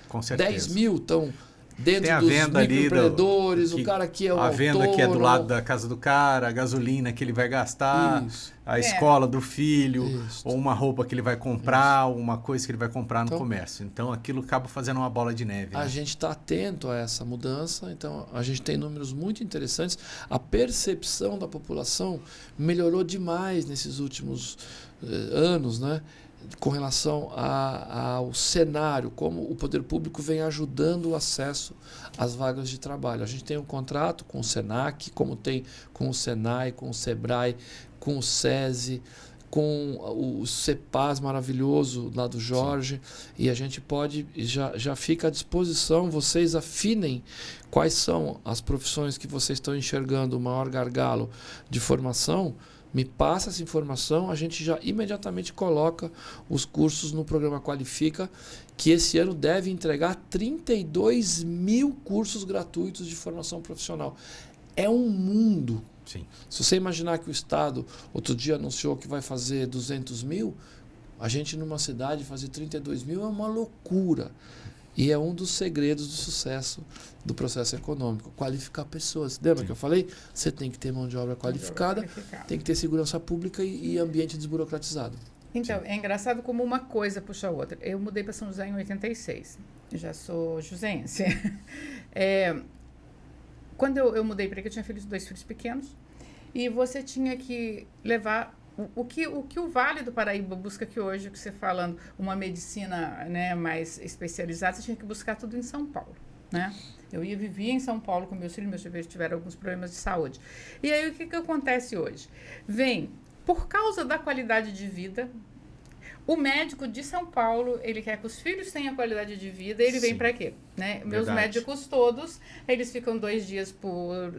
Com certeza. 10 mil estão dentro tem a dos venda microempreendedores, o cara que é o a venda autônomo, que é do lado da casa do cara, a gasolina que ele vai gastar, a escola do filho, ou uma roupa que ele vai comprar, uma coisa que ele vai comprar no comércio. Então, aquilo acaba fazendo uma bola de neve. A gente está atento a essa mudança, então a gente tem números muito interessantes. A percepção da população melhorou demais nesses últimos anos, né? Com relação ao cenário, como o poder público vem ajudando o acesso às vagas de trabalho. A gente tem um contrato com o SENAC, como tem com o SENAI, com o SEBRAE, com o SESI, com o CEPAS maravilhoso lá do Jorge. E a gente pode, já fica à disposição, vocês afinem quais são as profissões que vocês estão enxergando o maior gargalo de formação. Me passa essa informação, a gente já imediatamente coloca os cursos no programa Qualifica, que esse ano deve entregar 32 mil cursos gratuitos de formação profissional. É um mundo. Sim. Se você imaginar que o Estado, outro dia anunciou que vai fazer 200 mil, a gente numa cidade fazer 32 mil é uma loucura. E é um dos segredos do sucesso do processo econômico, qualificar pessoas. Lembra que eu falei? Você tem que ter mão de obra qualificada, tem que ter segurança pública e ambiente desburocratizado. Então, é engraçado como uma coisa puxa a outra. Eu mudei para São José em 86, já sou joséense. Quando eu mudei para aqui, eu tinha dois filhos pequenos, e você tinha que levar... O que o Vale do Paraíba busca aqui hoje, que você falando, uma medicina, né, mais especializada, você tinha que buscar tudo em São Paulo, né? Eu vivia em São Paulo com meus filhos tiveram alguns problemas de saúde. E aí, o que acontece hoje? Por causa da qualidade de vida, o médico de São Paulo, ele quer que os filhos tenham qualidade de vida, ele vem para quê? Né? Meus médicos todos, eles ficam 2 dias por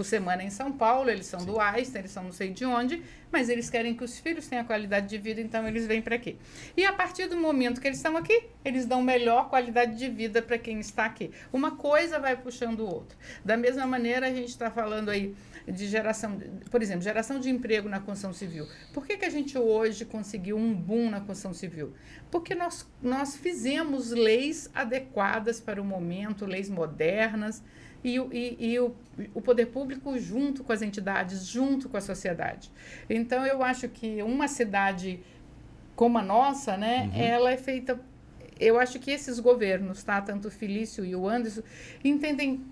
semana em São Paulo, eles são do Einstein, eles são não sei de onde, mas eles querem que os filhos tenham qualidade de vida, então eles vêm para aqui. E a partir do momento que eles estão aqui, eles dão melhor qualidade de vida para quem está aqui. Uma coisa vai puxando o outro. Da mesma maneira, a gente está falando aí de geração, por exemplo, geração de emprego na construção civil. Por que a gente hoje conseguiu um boom na construção civil? Porque nós fizemos leis adequadas para o momento, leis modernas, e o poder público junto com as entidades, junto com a sociedade. Então, eu acho que uma cidade como a nossa, né, ela é feita... Eu acho que esses governos, tá, tanto o Felício e o Anderson, entendem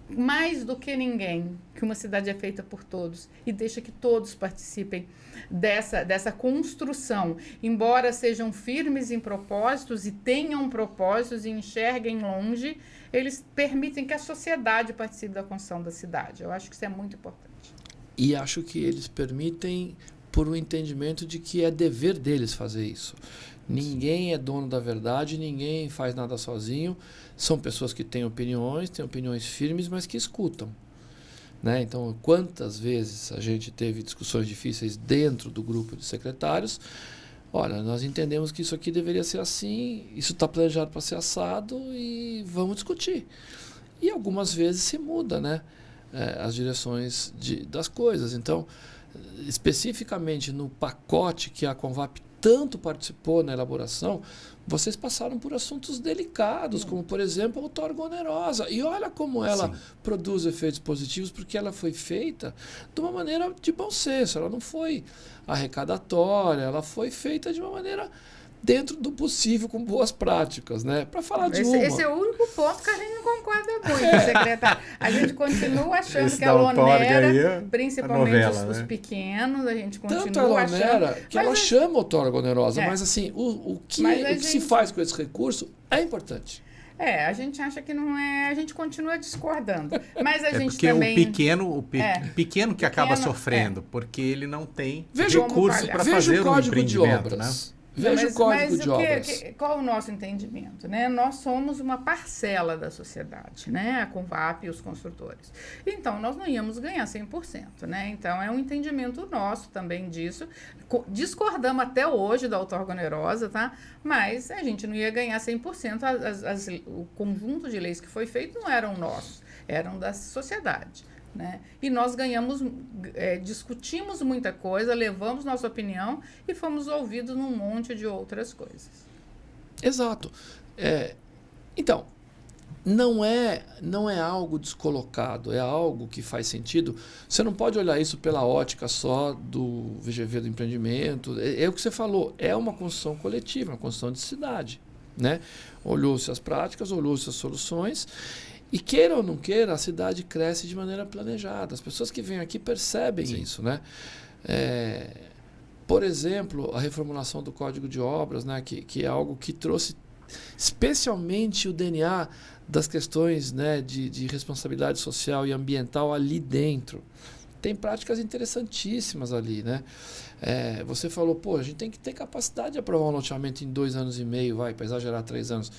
mais do que ninguém que uma cidade é feita por todos e deixa que todos participem dessa construção, embora sejam firmes em propósitos e tenham propósitos e enxerguem longe, eles permitem que a sociedade participe da construção da cidade. Eu acho que isso é muito importante. E acho que eles permitem por um entendimento de que é dever deles fazer isso. Ninguém é dono da verdade, ninguém faz nada sozinho. São pessoas que têm opiniões firmes, mas que escutam. Né? Então, quantas vezes a gente teve discussões difíceis dentro do grupo de secretários? Olha, nós entendemos que isso aqui deveria ser assim, isso está planejado para ser assado e vamos discutir. E algumas vezes se muda, né? As direções das coisas. Então, especificamente no pacote que a Convap tanto participou na elaboração, vocês passaram por assuntos delicados, como, por exemplo, a outorga onerosa. E olha como ela produz efeitos positivos, porque ela foi feita de uma maneira de bom senso. Ela não foi arrecadatória, ela foi feita de uma maneira dentro do possível, com boas práticas, né? Para falar de uma. Esse é o único ponto que a gente não concorda muito, secretário. A gente continua achando que ela onera, principalmente novela, os pequenos, a gente continua tanto ela onera, achando... que ela chama outorga onerosa, mas assim, o que se faz com esse recurso é importante. A gente acha que não é, a gente continua discordando. Mas a gente porque também... o pequeno que acaba sofrendo, porque ele não tem recurso para fazer o código de empreendimento, obras. né? Veja o código de obras. Qual é o nosso entendimento? Né? Nós somos uma parcela da sociedade, né? A Convap e os construtores. Então, nós não íamos ganhar 100%. Né? Então, é um entendimento nosso também disso. Discordamos até hoje da outorga onerosa, tá? Mas a gente não ia ganhar 100%. O conjunto de leis que foi feito não eram nossos, eram da sociedade. Né? E nós ganhamos, discutimos muita coisa, levamos nossa opinião e fomos ouvidos num monte de outras coisas. Exato. Então, não é algo descolocado, é algo que faz sentido. Você não pode olhar isso pela ótica só do VGV do empreendimento. É o que você falou, é uma construção coletiva, uma construção de cidade. Né? Olhou-se as práticas, olhou-se as soluções. E queira ou não queira, a cidade cresce de maneira planejada. As pessoas que vêm aqui percebem Sim. isso. Né? Por exemplo, a reformulação do Código de Obras, né? que é algo que trouxe especialmente o DNA das questões, né? de responsabilidade social e ambiental ali dentro. Tem práticas interessantíssimas ali. Né? Você falou, a gente tem que ter capacidade de aprovar um loteamento em 2 anos e meio, para exagerar 3 anos.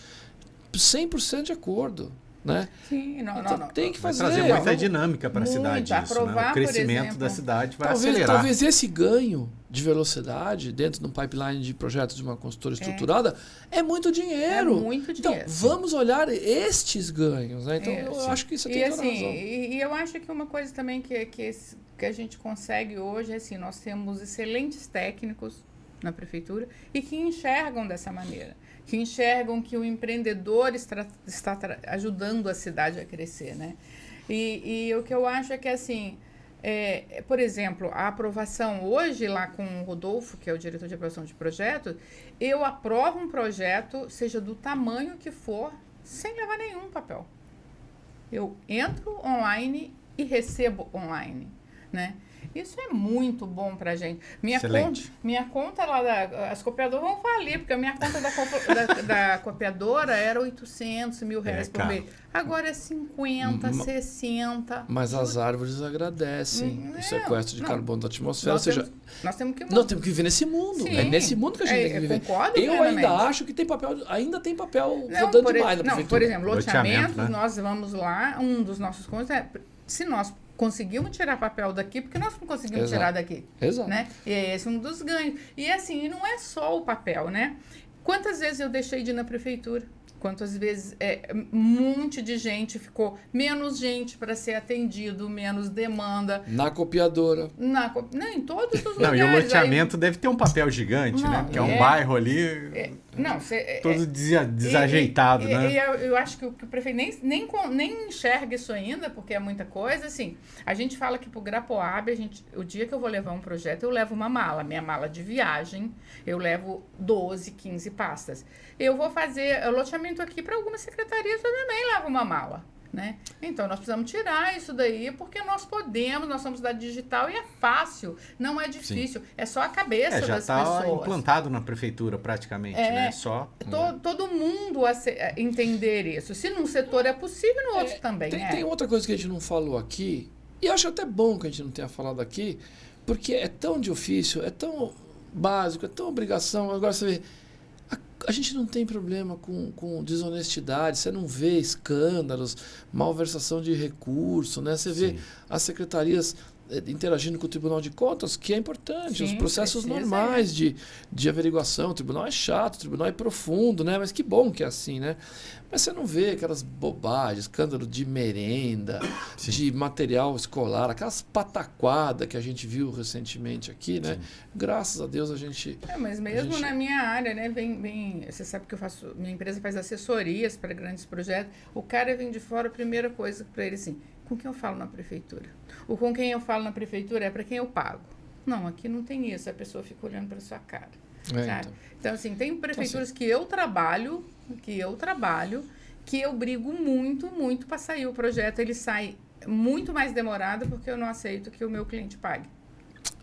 100% de acordo. Né? Sim, não. Tem que fazer. Vai trazer muita dinâmica para a cidade. Aprovar, né? O crescimento da cidade vai acelerar. Talvez esse ganho de velocidade dentro de um pipeline de projetos de uma consultora estruturada é muito dinheiro. É muito dinheiro. Então, vamos olhar estes ganhos. Né? Então, eu acho que isso tem toda a razão. E eu acho que uma coisa também que a gente consegue hoje é assim, nós temos excelentes técnicos na prefeitura e que enxergam dessa maneira. Que enxergam que o empreendedor está ajudando a cidade a crescer, né? E o que eu acho é que, assim, por exemplo, a aprovação hoje lá com o Rodolfo, que é o diretor de aprovação de projetos, eu aprovo um projeto, seja do tamanho que for, sem levar nenhum papel. Eu entro online e recebo online, né? Isso é muito bom pra gente. Minha conta lá, as copiadoras vão falir, porque a minha conta da copiadora era 800 mil reais por mês. Agora é 50, 60. Mas as árvores agradecem o sequestro de carbono da atmosfera. Nós temos que viver nesse mundo. Sim. É nesse mundo que a gente tem que viver. Eu ainda acho que ainda tem papel rodando demais na prefeitura. Por exemplo, loteamento, né? Nós vamos lá, um dos nossos contos se nós conseguimos tirar papel daqui, porque nós não conseguimos tirar daqui. Exato. Né? E esse é um dos ganhos. E assim, não é só o papel, né? Quantas vezes eu deixei de ir na prefeitura? Quantas vezes um monte de gente ficou, menos gente para ser atendido, menos demanda. Na copiadora. Não, em todos os lugares. E o loteamento deve ter um papel gigante, né? Porque é um bairro ali todo desajeitado, né? E eu acho que o prefeito nem enxerga isso ainda, porque é muita coisa. Assim, a gente fala que pro Grapoab, o dia que eu vou levar um projeto, eu levo uma mala. Minha mala de viagem, eu levo 12, 15 pastas. Eu vou fazer loteamento aqui para algumas secretarias, eu também levo uma mala, né? Então, nós precisamos tirar isso daí, porque nós somos da digital e é fácil, não é difícil, Sim. É só a cabeça das pessoas. Já está implantado na prefeitura praticamente, né? Todo mundo entender isso. Se num setor é possível, no outro também Tem outra coisa que a gente não falou aqui, e eu acho até bom que a gente não tenha falado aqui, porque é tão de ofício, é tão básico, é tão obrigação. Agora você vê, a gente não tem problema com desonestidade, você não vê escândalos, malversação de recurso, né? Você vê as secretarias interagindo com o Tribunal de Contas, que é importante, os processos normais de averiguação. O tribunal é chato, o tribunal é profundo, né? Mas que bom que é assim, né? Mas você não vê aquelas bobagens, escândalo de merenda, de material escolar, aquelas pataquadas que a gente viu recentemente aqui, né? Sim. Graças a Deus a gente... mas mesmo na minha área, né? Você sabe que minha empresa faz assessorias para grandes projetos. O cara vem de fora, a primeira coisa para ele assim, com quem eu falo na prefeitura? O com quem eu falo na prefeitura é para quem eu pago. Não, aqui não tem isso, a pessoa fica olhando para sua cara. Então, assim, tem prefeituras que eu trabalho, que eu brigo muito, muito para sair o projeto. Ele sai muito mais demorado porque eu não aceito que o meu cliente pague.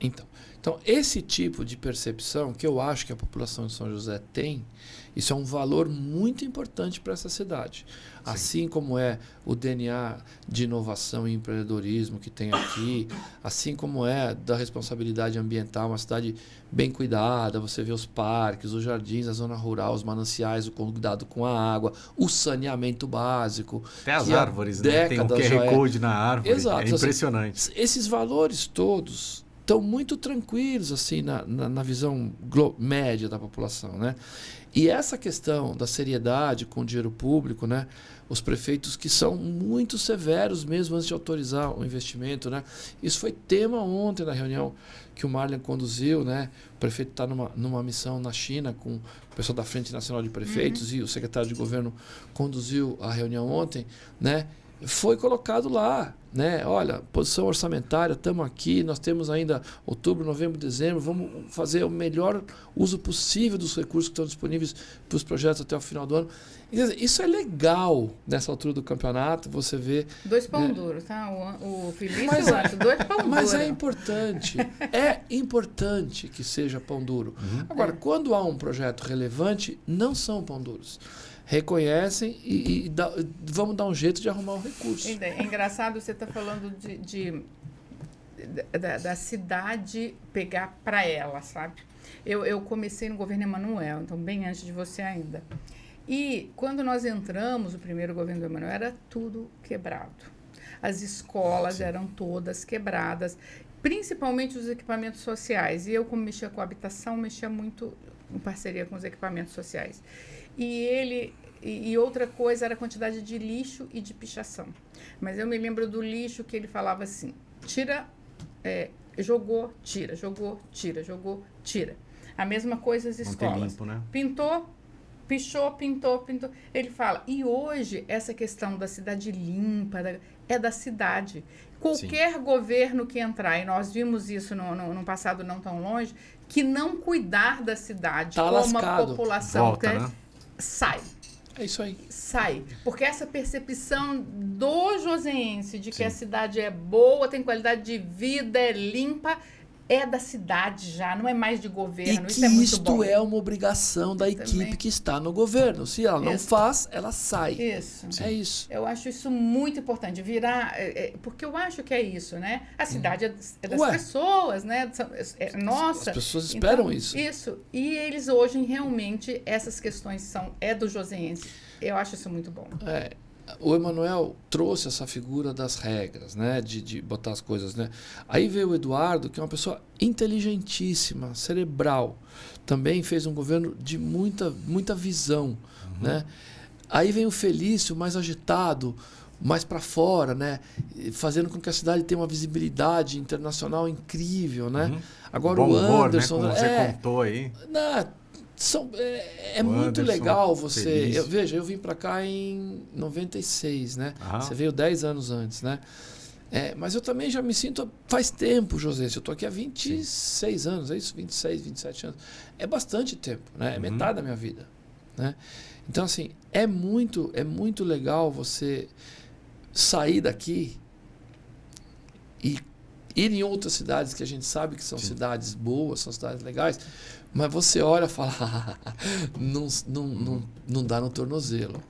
Então, esse tipo de percepção que eu acho que a população de São José tem, isso é um valor muito importante para essa cidade. Sim. Assim como é o DNA de inovação e empreendedorismo que tem aqui, assim como é da responsabilidade ambiental, uma cidade bem cuidada, você vê os parques, os jardins, a zona rural, os mananciais, o cuidado com a água, o saneamento básico. Até as árvores, né? Tem um QR Code na árvore. Exato. É impressionante. Assim, esses valores todos estão muito tranquilos assim na visão média da população, né? E essa questão da seriedade com o dinheiro público, né? Os prefeitos que são muito severos mesmo antes de autorizar o investimento, né? Isso foi tema ontem na reunião que o Marlen conduziu, né? O prefeito está numa missão na China com o pessoal da Frente Nacional de Prefeitos e o secretário de governo conduziu a reunião ontem, né? Foi colocado lá, né? Olha, posição orçamentária, estamos aqui, nós temos ainda outubro, novembro, dezembro, vamos fazer o melhor uso possível dos recursos que estão disponíveis para os projetos até o final do ano. Isso é legal nessa altura do campeonato, você vê... 2 pão duros, tá? O Felipe acha 2 pão duros. Mas é importante que seja pão duro. Agora, quando há um projeto relevante, não são pão duros. Reconhecem e vamos dar um jeito de arrumar o recurso. É engraçado você estar falando da cidade pegar para ela, sabe? Eu comecei no governo Emanuel, então bem antes de você ainda. E quando nós entramos, o primeiro governo do Emanuel era tudo quebrado. As escolas eram todas quebradas, principalmente os equipamentos sociais. E eu, como mexia com a habitação, mexia muito em parceria com os equipamentos sociais. E outra coisa era a quantidade de lixo e de pichação. Mas eu me lembro do lixo que ele falava assim, jogou, tira, jogou, tira, jogou, tira. A mesma coisa as escolas. Não tem limpo, né? Pintou, pichou, pintou. Ele fala, e hoje essa questão da cidade limpa é da cidade. Qualquer governo que entrar, e nós vimos isso no passado não tão longe, que não cuidar da cidade tá como lascado. A população volta, quer, né? sai. É isso aí. Sai. Porque essa percepção do joseense de que a cidade é boa, tem qualidade de vida, é limpa, é da cidade já, não é mais de governo. Isso é muito bom. É uma obrigação da equipe também. Que está no governo. Se ela não faz, ela sai. Isso. É isso. Eu acho isso muito importante. Virar... porque eu acho que é isso, né? A cidade é das pessoas, né? É nossa. As pessoas esperam isso. Isso. E eles hoje, realmente, essas questões do joseense. Eu acho isso muito bom. O Emanuel trouxe essa figura das regras, né? De botar as coisas, né? Aí veio o Eduardo, que é uma pessoa inteligentíssima, cerebral. Também fez um governo de muita visão, né? Aí vem o Felício, mais agitado, mais para fora, né? Fazendo com que a cidade tenha uma visibilidade internacional incrível, né? Agora bom o Anderson... Humor, né? Como você contou aí. É muito Anderson, legal você... Eu vim para cá em 96, né? Você veio 10 anos antes, né? Mas eu também já me sinto... Faz tempo, José. Eu estou aqui há 26 anos, é isso? 26, 27 anos. É bastante tempo, né? É metade da minha vida, né? Então, assim, é muito legal você sair daqui e ir em outras cidades que a gente sabe que são cidades boas, são cidades legais, mas você olha e fala, não dá no tornozelo.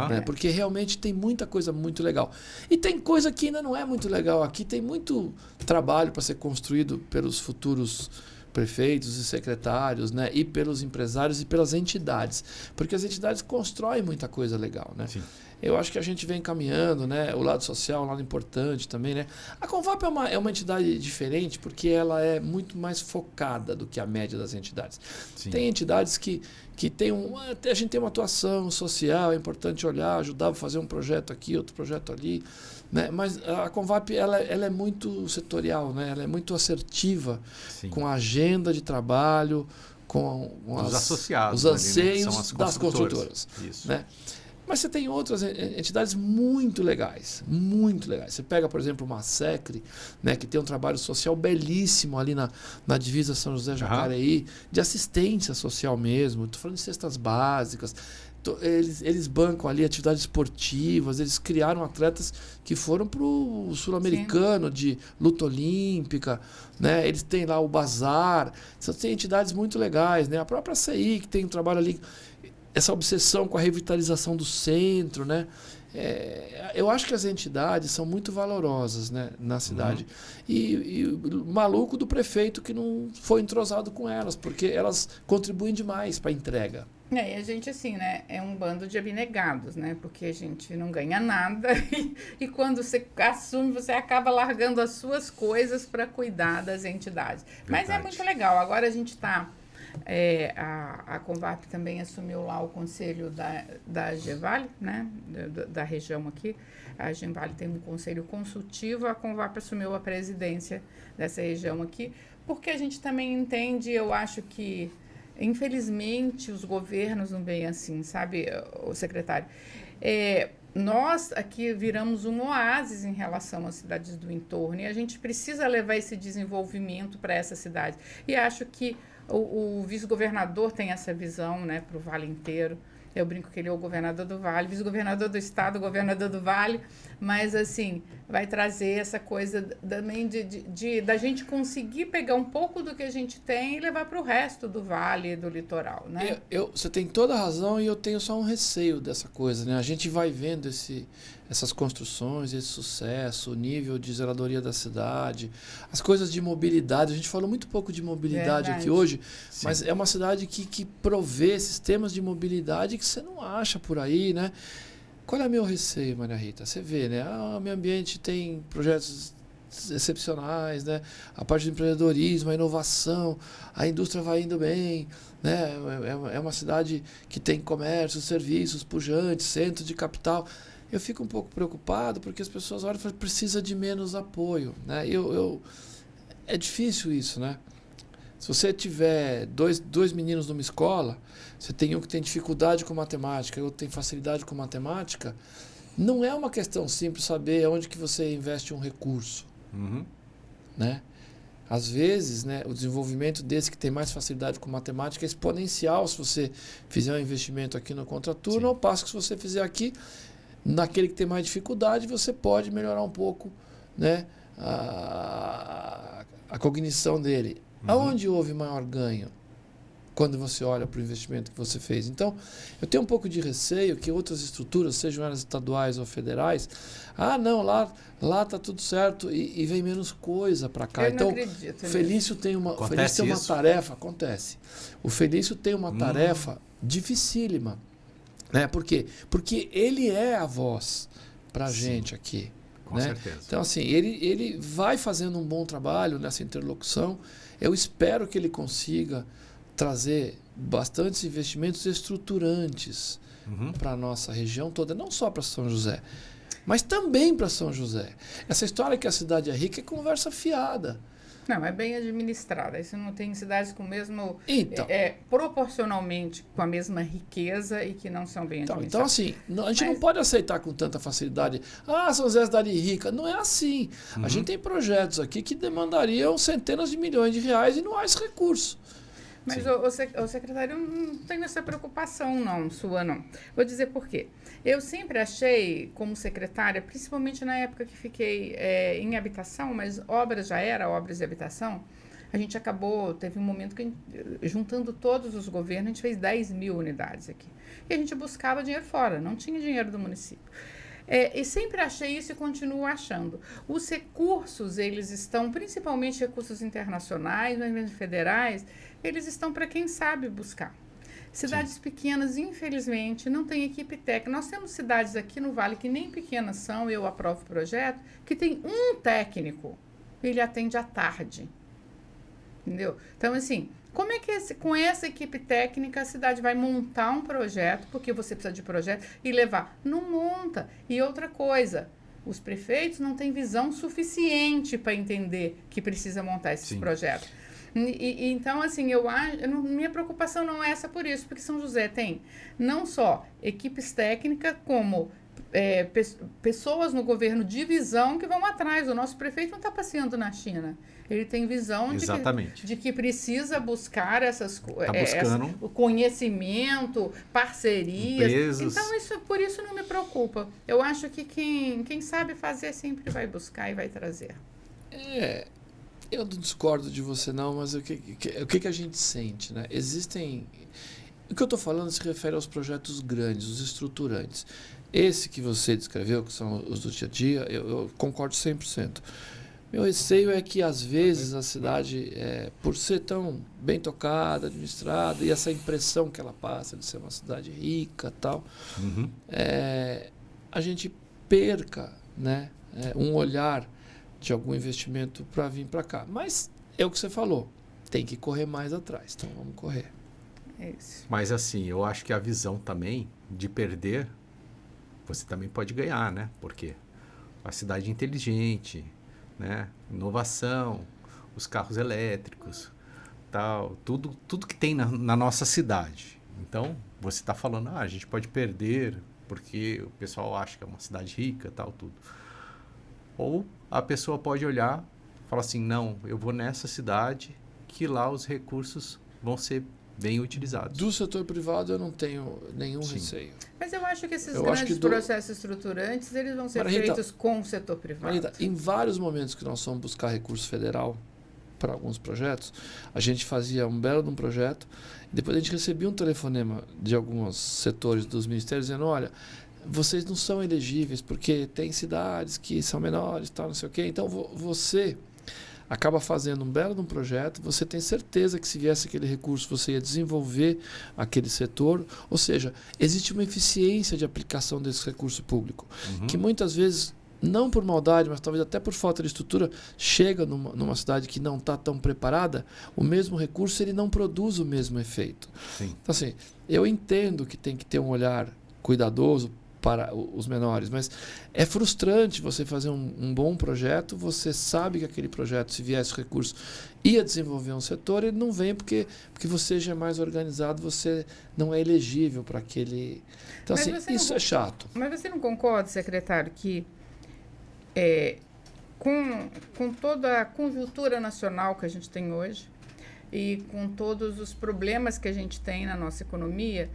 Né? Porque realmente tem muita coisa muito legal. E tem coisa que ainda não é muito legal aqui, tem muito trabalho para ser construído pelos futuros prefeitos e secretários, né? E pelos empresários e pelas entidades. Porque as entidades constroem muita coisa legal, né? Sim. Eu acho que a gente vem caminhando, né? O lado social é um lado importante também, né? A Convap é uma entidade diferente porque ela é muito mais focada do que a média das entidades. Sim. Tem entidades que tem a gente tem uma atuação social, é importante olhar, ajudar a fazer um projeto aqui, outro projeto ali, né? Mas a Convap ela é muito setorial, né? Ela é muito assertiva. Sim. Com a agenda de trabalho, com os associados, os anseios ali, né? São das construtoras. Isso. Né? Mas você tem outras entidades muito legais, muito legais. Você pega, por exemplo, uma SECRE, né, que tem um trabalho social belíssimo ali na divisa São José Jacareí, de assistência social mesmo. Estou falando de cestas básicas. eles bancam ali atividades esportivas, eles criaram atletas que foram para o Sul-Americano de luta olímpica, né? Eles têm lá o Bazar, tem entidades muito legais, né? A própria CI, que tem um trabalho ali, essa obsessão com a revitalização do centro, né? Eu acho que as entidades são muito valorosas, né, na cidade. E o maluco do prefeito que não foi entrosado com elas, porque elas contribuem demais para a entrega. E a gente, assim, né, é um bando de abnegados, né, porque a gente não ganha nada e quando você assume, você acaba largando as suas coisas para cuidar das entidades. Verdade. Mas é muito legal. Agora a gente está... a Convap também assumiu lá o conselho da Gevale, né, da região aqui. A Gevale tem um conselho consultivo, a Convap assumiu a presidência dessa região aqui, porque a gente também entende, eu acho que, infelizmente, os governos não veem assim, sabe, o secretário? Nós aqui viramos um oásis em relação às cidades do entorno e a gente precisa levar esse desenvolvimento para essa cidade. E acho que o vice-governador tem essa visão, né, para o Vale inteiro. Eu brinco que ele é o governador do Vale, vice-governador do estado, governador do Vale, mas assim, vai trazer essa coisa também da gente conseguir pegar um pouco do que a gente tem e levar para o resto do Vale e do litoral, né? Você tem toda a razão e eu tenho só um receio dessa coisa, né? A gente vai vendo essas construções, esse sucesso, o nível de zeladoria da cidade, as coisas de mobilidade. A gente falou muito pouco de mobilidade aqui hoje, sim, mas é uma cidade que provê sistemas de mobilidade que você não acha por aí, né? Qual é o meu receio, Maria Rita? Você vê, né? O meio ambiente tem projetos excepcionais, né? A parte do empreendedorismo, a inovação, a indústria vai indo bem, né? É uma cidade que tem comércio, serviços pujantes, centro de capital. Eu fico um pouco preocupado porque as pessoas olham e falam que precisa de menos apoio, né? É difícil isso, né? Se você tiver dois meninos numa escola, você tem um que tem dificuldade com matemática e outro tem facilidade com matemática, não é uma questão simples saber onde que você investe um recurso, né? Às vezes, né, o desenvolvimento desse que tem mais facilidade com matemática é exponencial se você fizer um investimento aqui no contraturno, ao passo que se você fizer aqui, naquele que tem mais dificuldade, você pode melhorar um pouco, né, a cognição dele. Aonde houve maior ganho? Quando você olha para o investimento que você fez. Então, eu tenho um pouco de receio que outras estruturas, sejam elas estaduais ou federais, não, lá está tudo certo e vem menos coisa para cá. Eu então, não acredito, o Felício tem uma tarefa, acontece. O Felício tem uma tarefa dificílima. Né? Por quê? Porque ele é a voz para a gente aqui. Com certeza. Então, assim, ele vai fazendo um bom trabalho nessa interlocução. Eu espero que ele consiga trazer bastantes investimentos estruturantes para a nossa região toda, não só para São José, mas também para São José. Essa história que a cidade é rica é conversa fiada. Não, é bem administrada. Isso não tem cidades com o mesmo... Então, proporcionalmente com a mesma riqueza e que não são bem administradas. Então, assim, a gente não pode aceitar com tanta facilidade. São José é cidade rica. Não é assim. A gente tem projetos aqui que demandariam centenas de milhões de reais e não há esse recurso. Mas, o secretário, eu não tenho essa preocupação, não, sua não. Vou dizer por quê. Eu sempre achei, como secretária, principalmente na época que fiquei em habitação, mas obras de habitação, a gente teve um momento que, juntando todos os governos, a gente fez 10 mil unidades aqui. E a gente buscava dinheiro fora, não tinha dinheiro do município. E sempre achei isso e continuo achando. Os recursos, eles estão, principalmente recursos internacionais, mas mesmo federais, eles estão para quem sabe buscar. Cidades pequenas, infelizmente, não tem equipe técnica. Nós temos cidades aqui no Vale que nem pequenas são, eu aprovo o projeto, que tem um técnico, ele atende à tarde. Entendeu? Então, assim, como é que com essa equipe técnica a cidade vai montar um projeto, porque você precisa de projeto, e levar? Não monta. E outra coisa, os prefeitos não têm visão suficiente para entender que precisa montar esses projetos. Então, assim, minha preocupação não é essa por isso, porque São José tem não só equipes técnicas, como pessoas no governo de visão que vão atrás. O nosso prefeito não está passeando na China. Ele tem visão de que precisa buscar o conhecimento, parcerias. Empresas. Então, por isso não me preocupa. Eu acho que quem sabe fazer sempre vai buscar e vai trazer. Eu não discordo de você não, mas o que a gente sente, né? O que eu estou falando se refere aos projetos grandes, os estruturantes. Esse que você descreveu, que são os do dia a dia, eu concordo 100%. Meu receio é que, às vezes, a cidade, por ser tão bem tocada, administrada, e essa impressão que ela passa de ser uma cidade rica e tal, a gente perca, né, um olhar de algum investimento para vir para cá. Mas é o que você falou, tem que correr mais atrás, então vamos correr. É isso. Mas assim, eu acho que a visão também de perder, você também pode ganhar, né? Porque a cidade inteligente, né? Inovação, os carros elétricos, tal, tudo que tem na nossa cidade. Então, você está falando, a gente pode perder porque o pessoal acha que é uma cidade rica, tal, tudo. Ou a pessoa pode olhar e falar assim, não, eu vou nessa cidade que lá os recursos vão ser bem utilizados. Do setor privado eu não tenho nenhum receio. Mas eu acho que esses grandes processos estruturantes, eles vão ser feitos com o setor privado. Marita, em vários momentos que nós fomos buscar recurso federal para alguns projetos, a gente fazia um belo de um projeto, e depois a gente recebia um telefonema de alguns setores dos ministérios dizendo, olha, vocês não são elegíveis porque tem cidades que são menores, tal, não sei o quê. Então você acaba fazendo um belo de um projeto, você tem certeza que se viesse aquele recurso você ia desenvolver aquele setor, ou seja, existe uma eficiência de aplicação desse recurso público, que muitas vezes, não por maldade, mas talvez até por falta de estrutura, chega numa cidade que não está tão preparada, o mesmo recurso ele não produz o mesmo efeito. Sim. Então assim, eu entendo que tem que ter um olhar cuidadoso para os menores, mas é frustrante você fazer um bom projeto, você sabe que aquele projeto, se viesse recurso, ia desenvolver um setor, ele não vem porque você já é mais organizado, você não é elegível para aquele... Então, assim, isso é chato. Mas você não concorda, secretário, que com toda a conjuntura nacional que a gente tem hoje e com todos os problemas que a gente tem na nossa economia,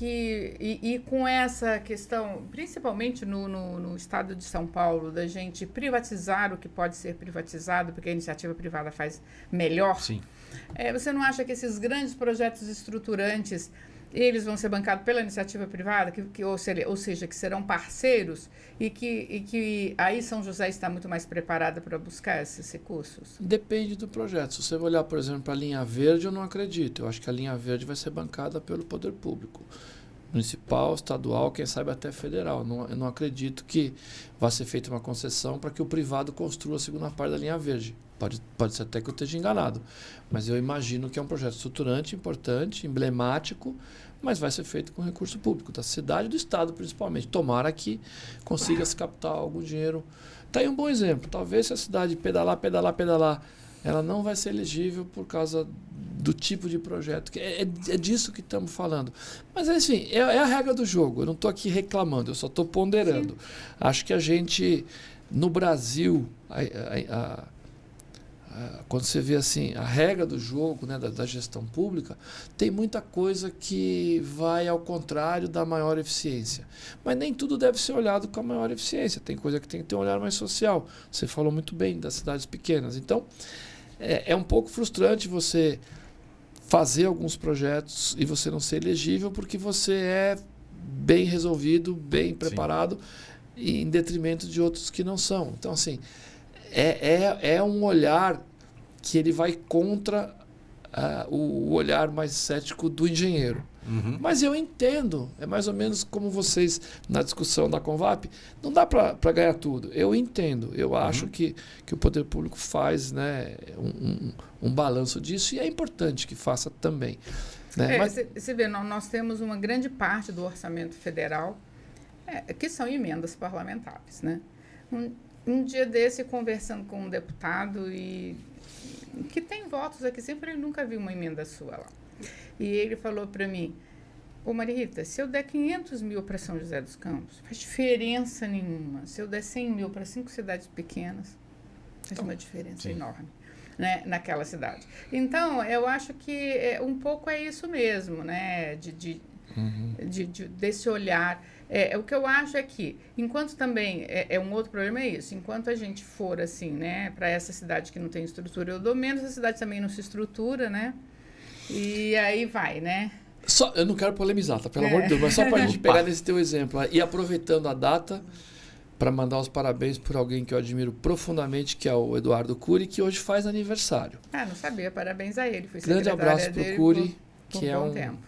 e com essa questão, principalmente no estado de São Paulo, da gente privatizar o que pode ser privatizado, porque a iniciativa privada faz melhor. Sim. Você não acha que esses grandes projetos estruturantes, eles vão ser bancados pela iniciativa privada, ou seja, que serão parceiros, e que aí São José está muito mais preparada para buscar esses recursos? Depende do projeto. Se você olhar, por exemplo, para a linha verde, eu não acredito. Eu acho que a linha verde vai ser bancada pelo poder público. Municipal, estadual, quem sabe até federal. Eu não acredito que vá ser feita uma concessão para que o privado construa a segunda parte da linha verde. Pode ser até que eu esteja enganado. Mas eu imagino que é um projeto estruturante, importante, emblemático, mas vai ser feito com recurso público, da cidade e do estado principalmente. Tomara que consiga se captar algum dinheiro. Está aí um bom exemplo. Talvez se a cidade pedalar, ela não vai ser elegível por causa do tipo de projeto. É disso que estamos falando. Mas, enfim, é a regra do jogo. Eu não estou aqui reclamando, eu só estou ponderando. Sim. Acho que a gente, no Brasil, quando você vê assim, a regra do jogo, né, da gestão pública, tem muita coisa que vai ao contrário da maior eficiência. Mas nem tudo deve ser olhado com a maior eficiência. Tem coisa que tem que ter um olhar mais social. Você falou muito bem das cidades pequenas. Então, é um pouco frustrante você fazer alguns projetos e você não ser elegível porque você é bem resolvido, bem preparado, em detrimento de outros que não são. Então, assim, é um olhar que ele vai contra o olhar mais cético do engenheiro. Mas eu entendo, é mais ou menos como vocês na discussão da Convap, não dá para ganhar tudo. Eu entendo, eu acho que o poder público faz, né, um balanço disso e é importante que faça também. Né? Você vê, nós temos uma grande parte do orçamento federal que são emendas parlamentares. Né? Um dia desse, conversando com um deputado que tem votos aqui, sempre ele nunca viu uma emenda sua lá. E ele falou para mim, Maria Rita, se eu der 500 mil para São José dos Campos, faz diferença nenhuma. Se eu der 100 mil para 5 cidades pequenas, faz uma diferença enorme. né, naquela cidade. Então, eu acho que um pouco é isso mesmo, né, desse olhar. O que eu acho é que, enquanto também, um outro problema é isso, enquanto a gente for assim, né, para essa cidade que não tem estrutura, eu dou menos, a cidade também não se estrutura, né, e aí vai, né. Eu não quero polemizar, tá? Pelo amor de Deus, mas só para a gente pegar nesse teu exemplo, e aproveitando a data, para mandar os parabéns por alguém que eu admiro profundamente, que é o Eduardo Cury, que hoje faz aniversário. Não sabia, parabéns a ele. Fui grande abraço para o Cury, que é tempo.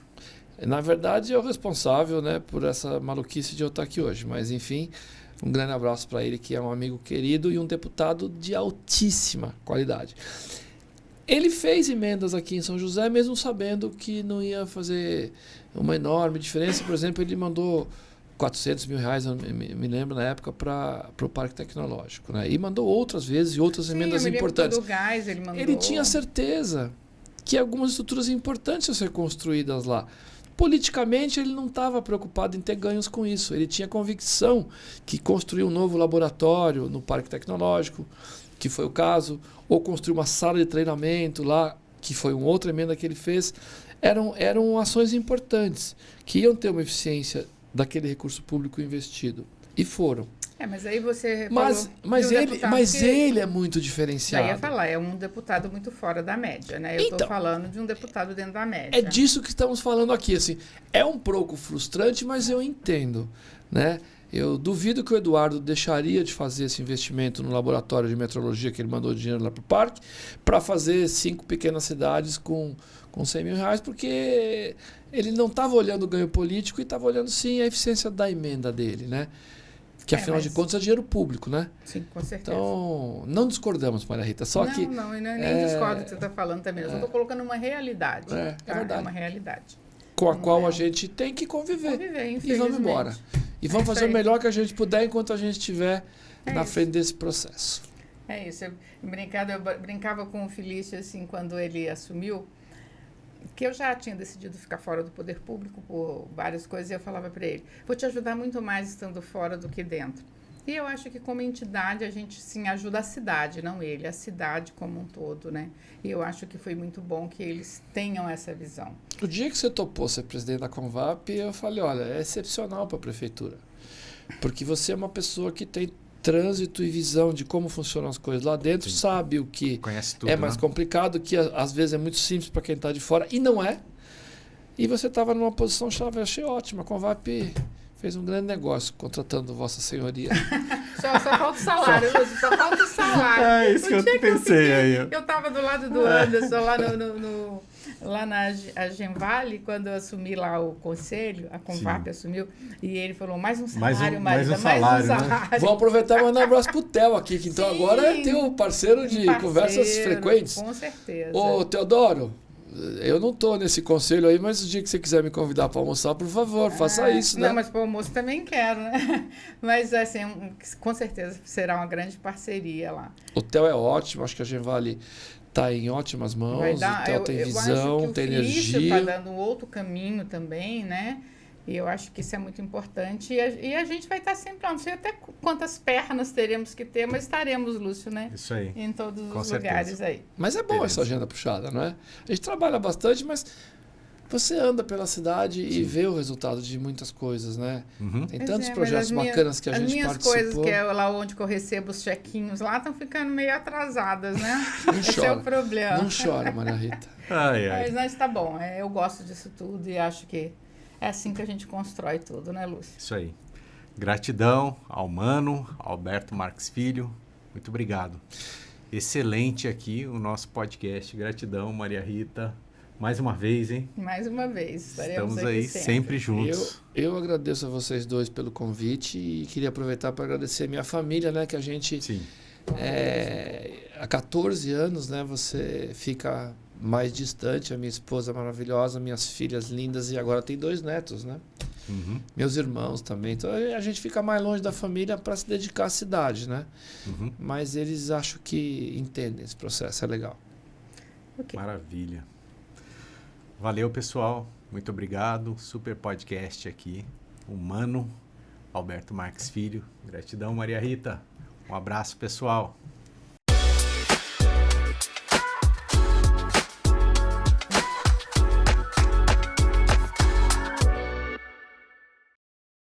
Na verdade, é o responsável, né, por essa maluquice de eu estar aqui hoje. Mas, enfim, um grande abraço para ele, que é um amigo querido e um deputado de altíssima qualidade. Ele fez emendas aqui em São José, mesmo sabendo que não ia fazer uma enorme diferença. Por exemplo, ele mandou 400 mil reais, eu me lembro na época, para o Parque Tecnológico, né? E mandou outras vezes e outras emendas importantes. Do gás, ele mandou. Ele tinha certeza que algumas estruturas importantes iam ser construídas lá. Politicamente, ele não estava preocupado em ter ganhos com isso. Ele tinha convicção que construir um novo laboratório no Parque Tecnológico, que foi o caso, ou construir uma sala de treinamento lá, que foi uma outra emenda que ele fez, eram ações importantes, que iam ter uma eficiência daquele recurso público investido. E foram. Mas aí você mas ele é muito diferenciado. Já ia falar, é um deputado muito fora da média, né? Eu estou falando de um deputado dentro da média. É disso que estamos falando aqui, assim. É um pouco frustrante, mas eu entendo, né? Eu duvido que o Eduardo deixaria de fazer esse investimento no laboratório de metrologia que ele mandou dinheiro lá para o parque, para fazer 5 pequenas cidades com 100 mil reais, porque ele não estava olhando o ganho político e estava olhando, sim, a eficiência da emenda dele, né? Que, afinal de contas, é dinheiro público, né? Sim, com certeza. Então, não discordamos, Maria Rita. Não, nem discordo do que você está falando também. Eu só estou colocando uma realidade. É verdade. É uma realidade. Com a qual a gente tem que conviver. E vamos embora. E vamos fazer o melhor que a gente puder enquanto a gente estiver na frente desse processo. É isso. Eu brincava com o Felício, assim, quando ele assumiu, que eu já tinha decidido ficar fora do poder público por várias coisas, e eu falava para ele, vou te ajudar muito mais estando fora do que dentro. E eu acho que como entidade a gente sim ajuda a cidade, não ele, a cidade como um todo, né? E eu acho que foi muito bom que eles tenham essa visão. O dia que você topou ser presidente da Convap, eu falei, olha, é excepcional para a prefeitura, porque você é uma pessoa que tem trânsito e visão de como funcionam as coisas lá dentro, sim, sabe o que tudo, é mais complicado, que às vezes é muito simples para quem está de fora, e não é. E você estava numa posição chave, eu achei ótima. A Convap fez um grande negócio contratando Vossa Senhoria. Só falta o salário, Lúcio, só falta o salário. É isso que eu pensei aí. Eu estava do lado do Anderson, lá na Genvale, quando eu assumi lá o conselho, a Convap assumiu, e ele falou, mais um salário, mais um salário. Né? Vou aproveitar e mandar um abraço pro Theo aqui, que então agora é teu parceiro de conversas frequentes. Com certeza. Ô, Teodoro, eu não tô nesse conselho aí, mas o dia que você quiser me convidar para almoçar, por favor, faça isso, né? Não, mas para o almoço também quero, né? Mas, assim, com certeza será uma grande parceria lá. O Theo é ótimo, acho que a Genvale está em ótimas mãos, o Theo tem visão, tem energia. Está dando um outro caminho também, né? E eu acho que isso é muito importante. E a gente vai estar sempre lá. Não sei até quantas pernas teremos que ter, mas estaremos, Lúcio, né? Isso aí. Em todos os lugares aí. Mas é bom essa agenda puxada, não é? A gente trabalha bastante, mas você anda pela cidade e vê o resultado de muitas coisas, né? Uhum. Tem tantos projetos bacanas que a gente participou. As minhas coisas, que é lá onde eu recebo os chequinhos lá, estão ficando meio atrasadas, né? Esse é o problema. Não chora, Maria Rita. Mas tá bom. Eu gosto disso tudo e acho que é assim que a gente constrói tudo, né, Lúcio? Isso aí. Gratidão ao Mano, Alberto Marques Filho. Muito obrigado. Excelente aqui o nosso podcast. Gratidão, Maria Rita. Mais uma vez, hein? Mais uma vez. Estamos aí sempre juntos. Eu agradeço a vocês dois pelo convite e queria aproveitar para agradecer a minha família, né? Que a gente... Sim. Há 14 anos, né? Você fica mais distante, a minha esposa maravilhosa, minhas filhas lindas e agora tem 2 netos, né? Uhum. Meus irmãos também. Então a gente fica mais longe da família para se dedicar à cidade, né? Uhum. Mas eles acho que entendem esse processo, é legal. Okay. Maravilha. Valeu, pessoal. Muito obrigado. Super podcast aqui. Humano, Alberto Marques Filho. Gratidão, Maria Rita. Um abraço, pessoal.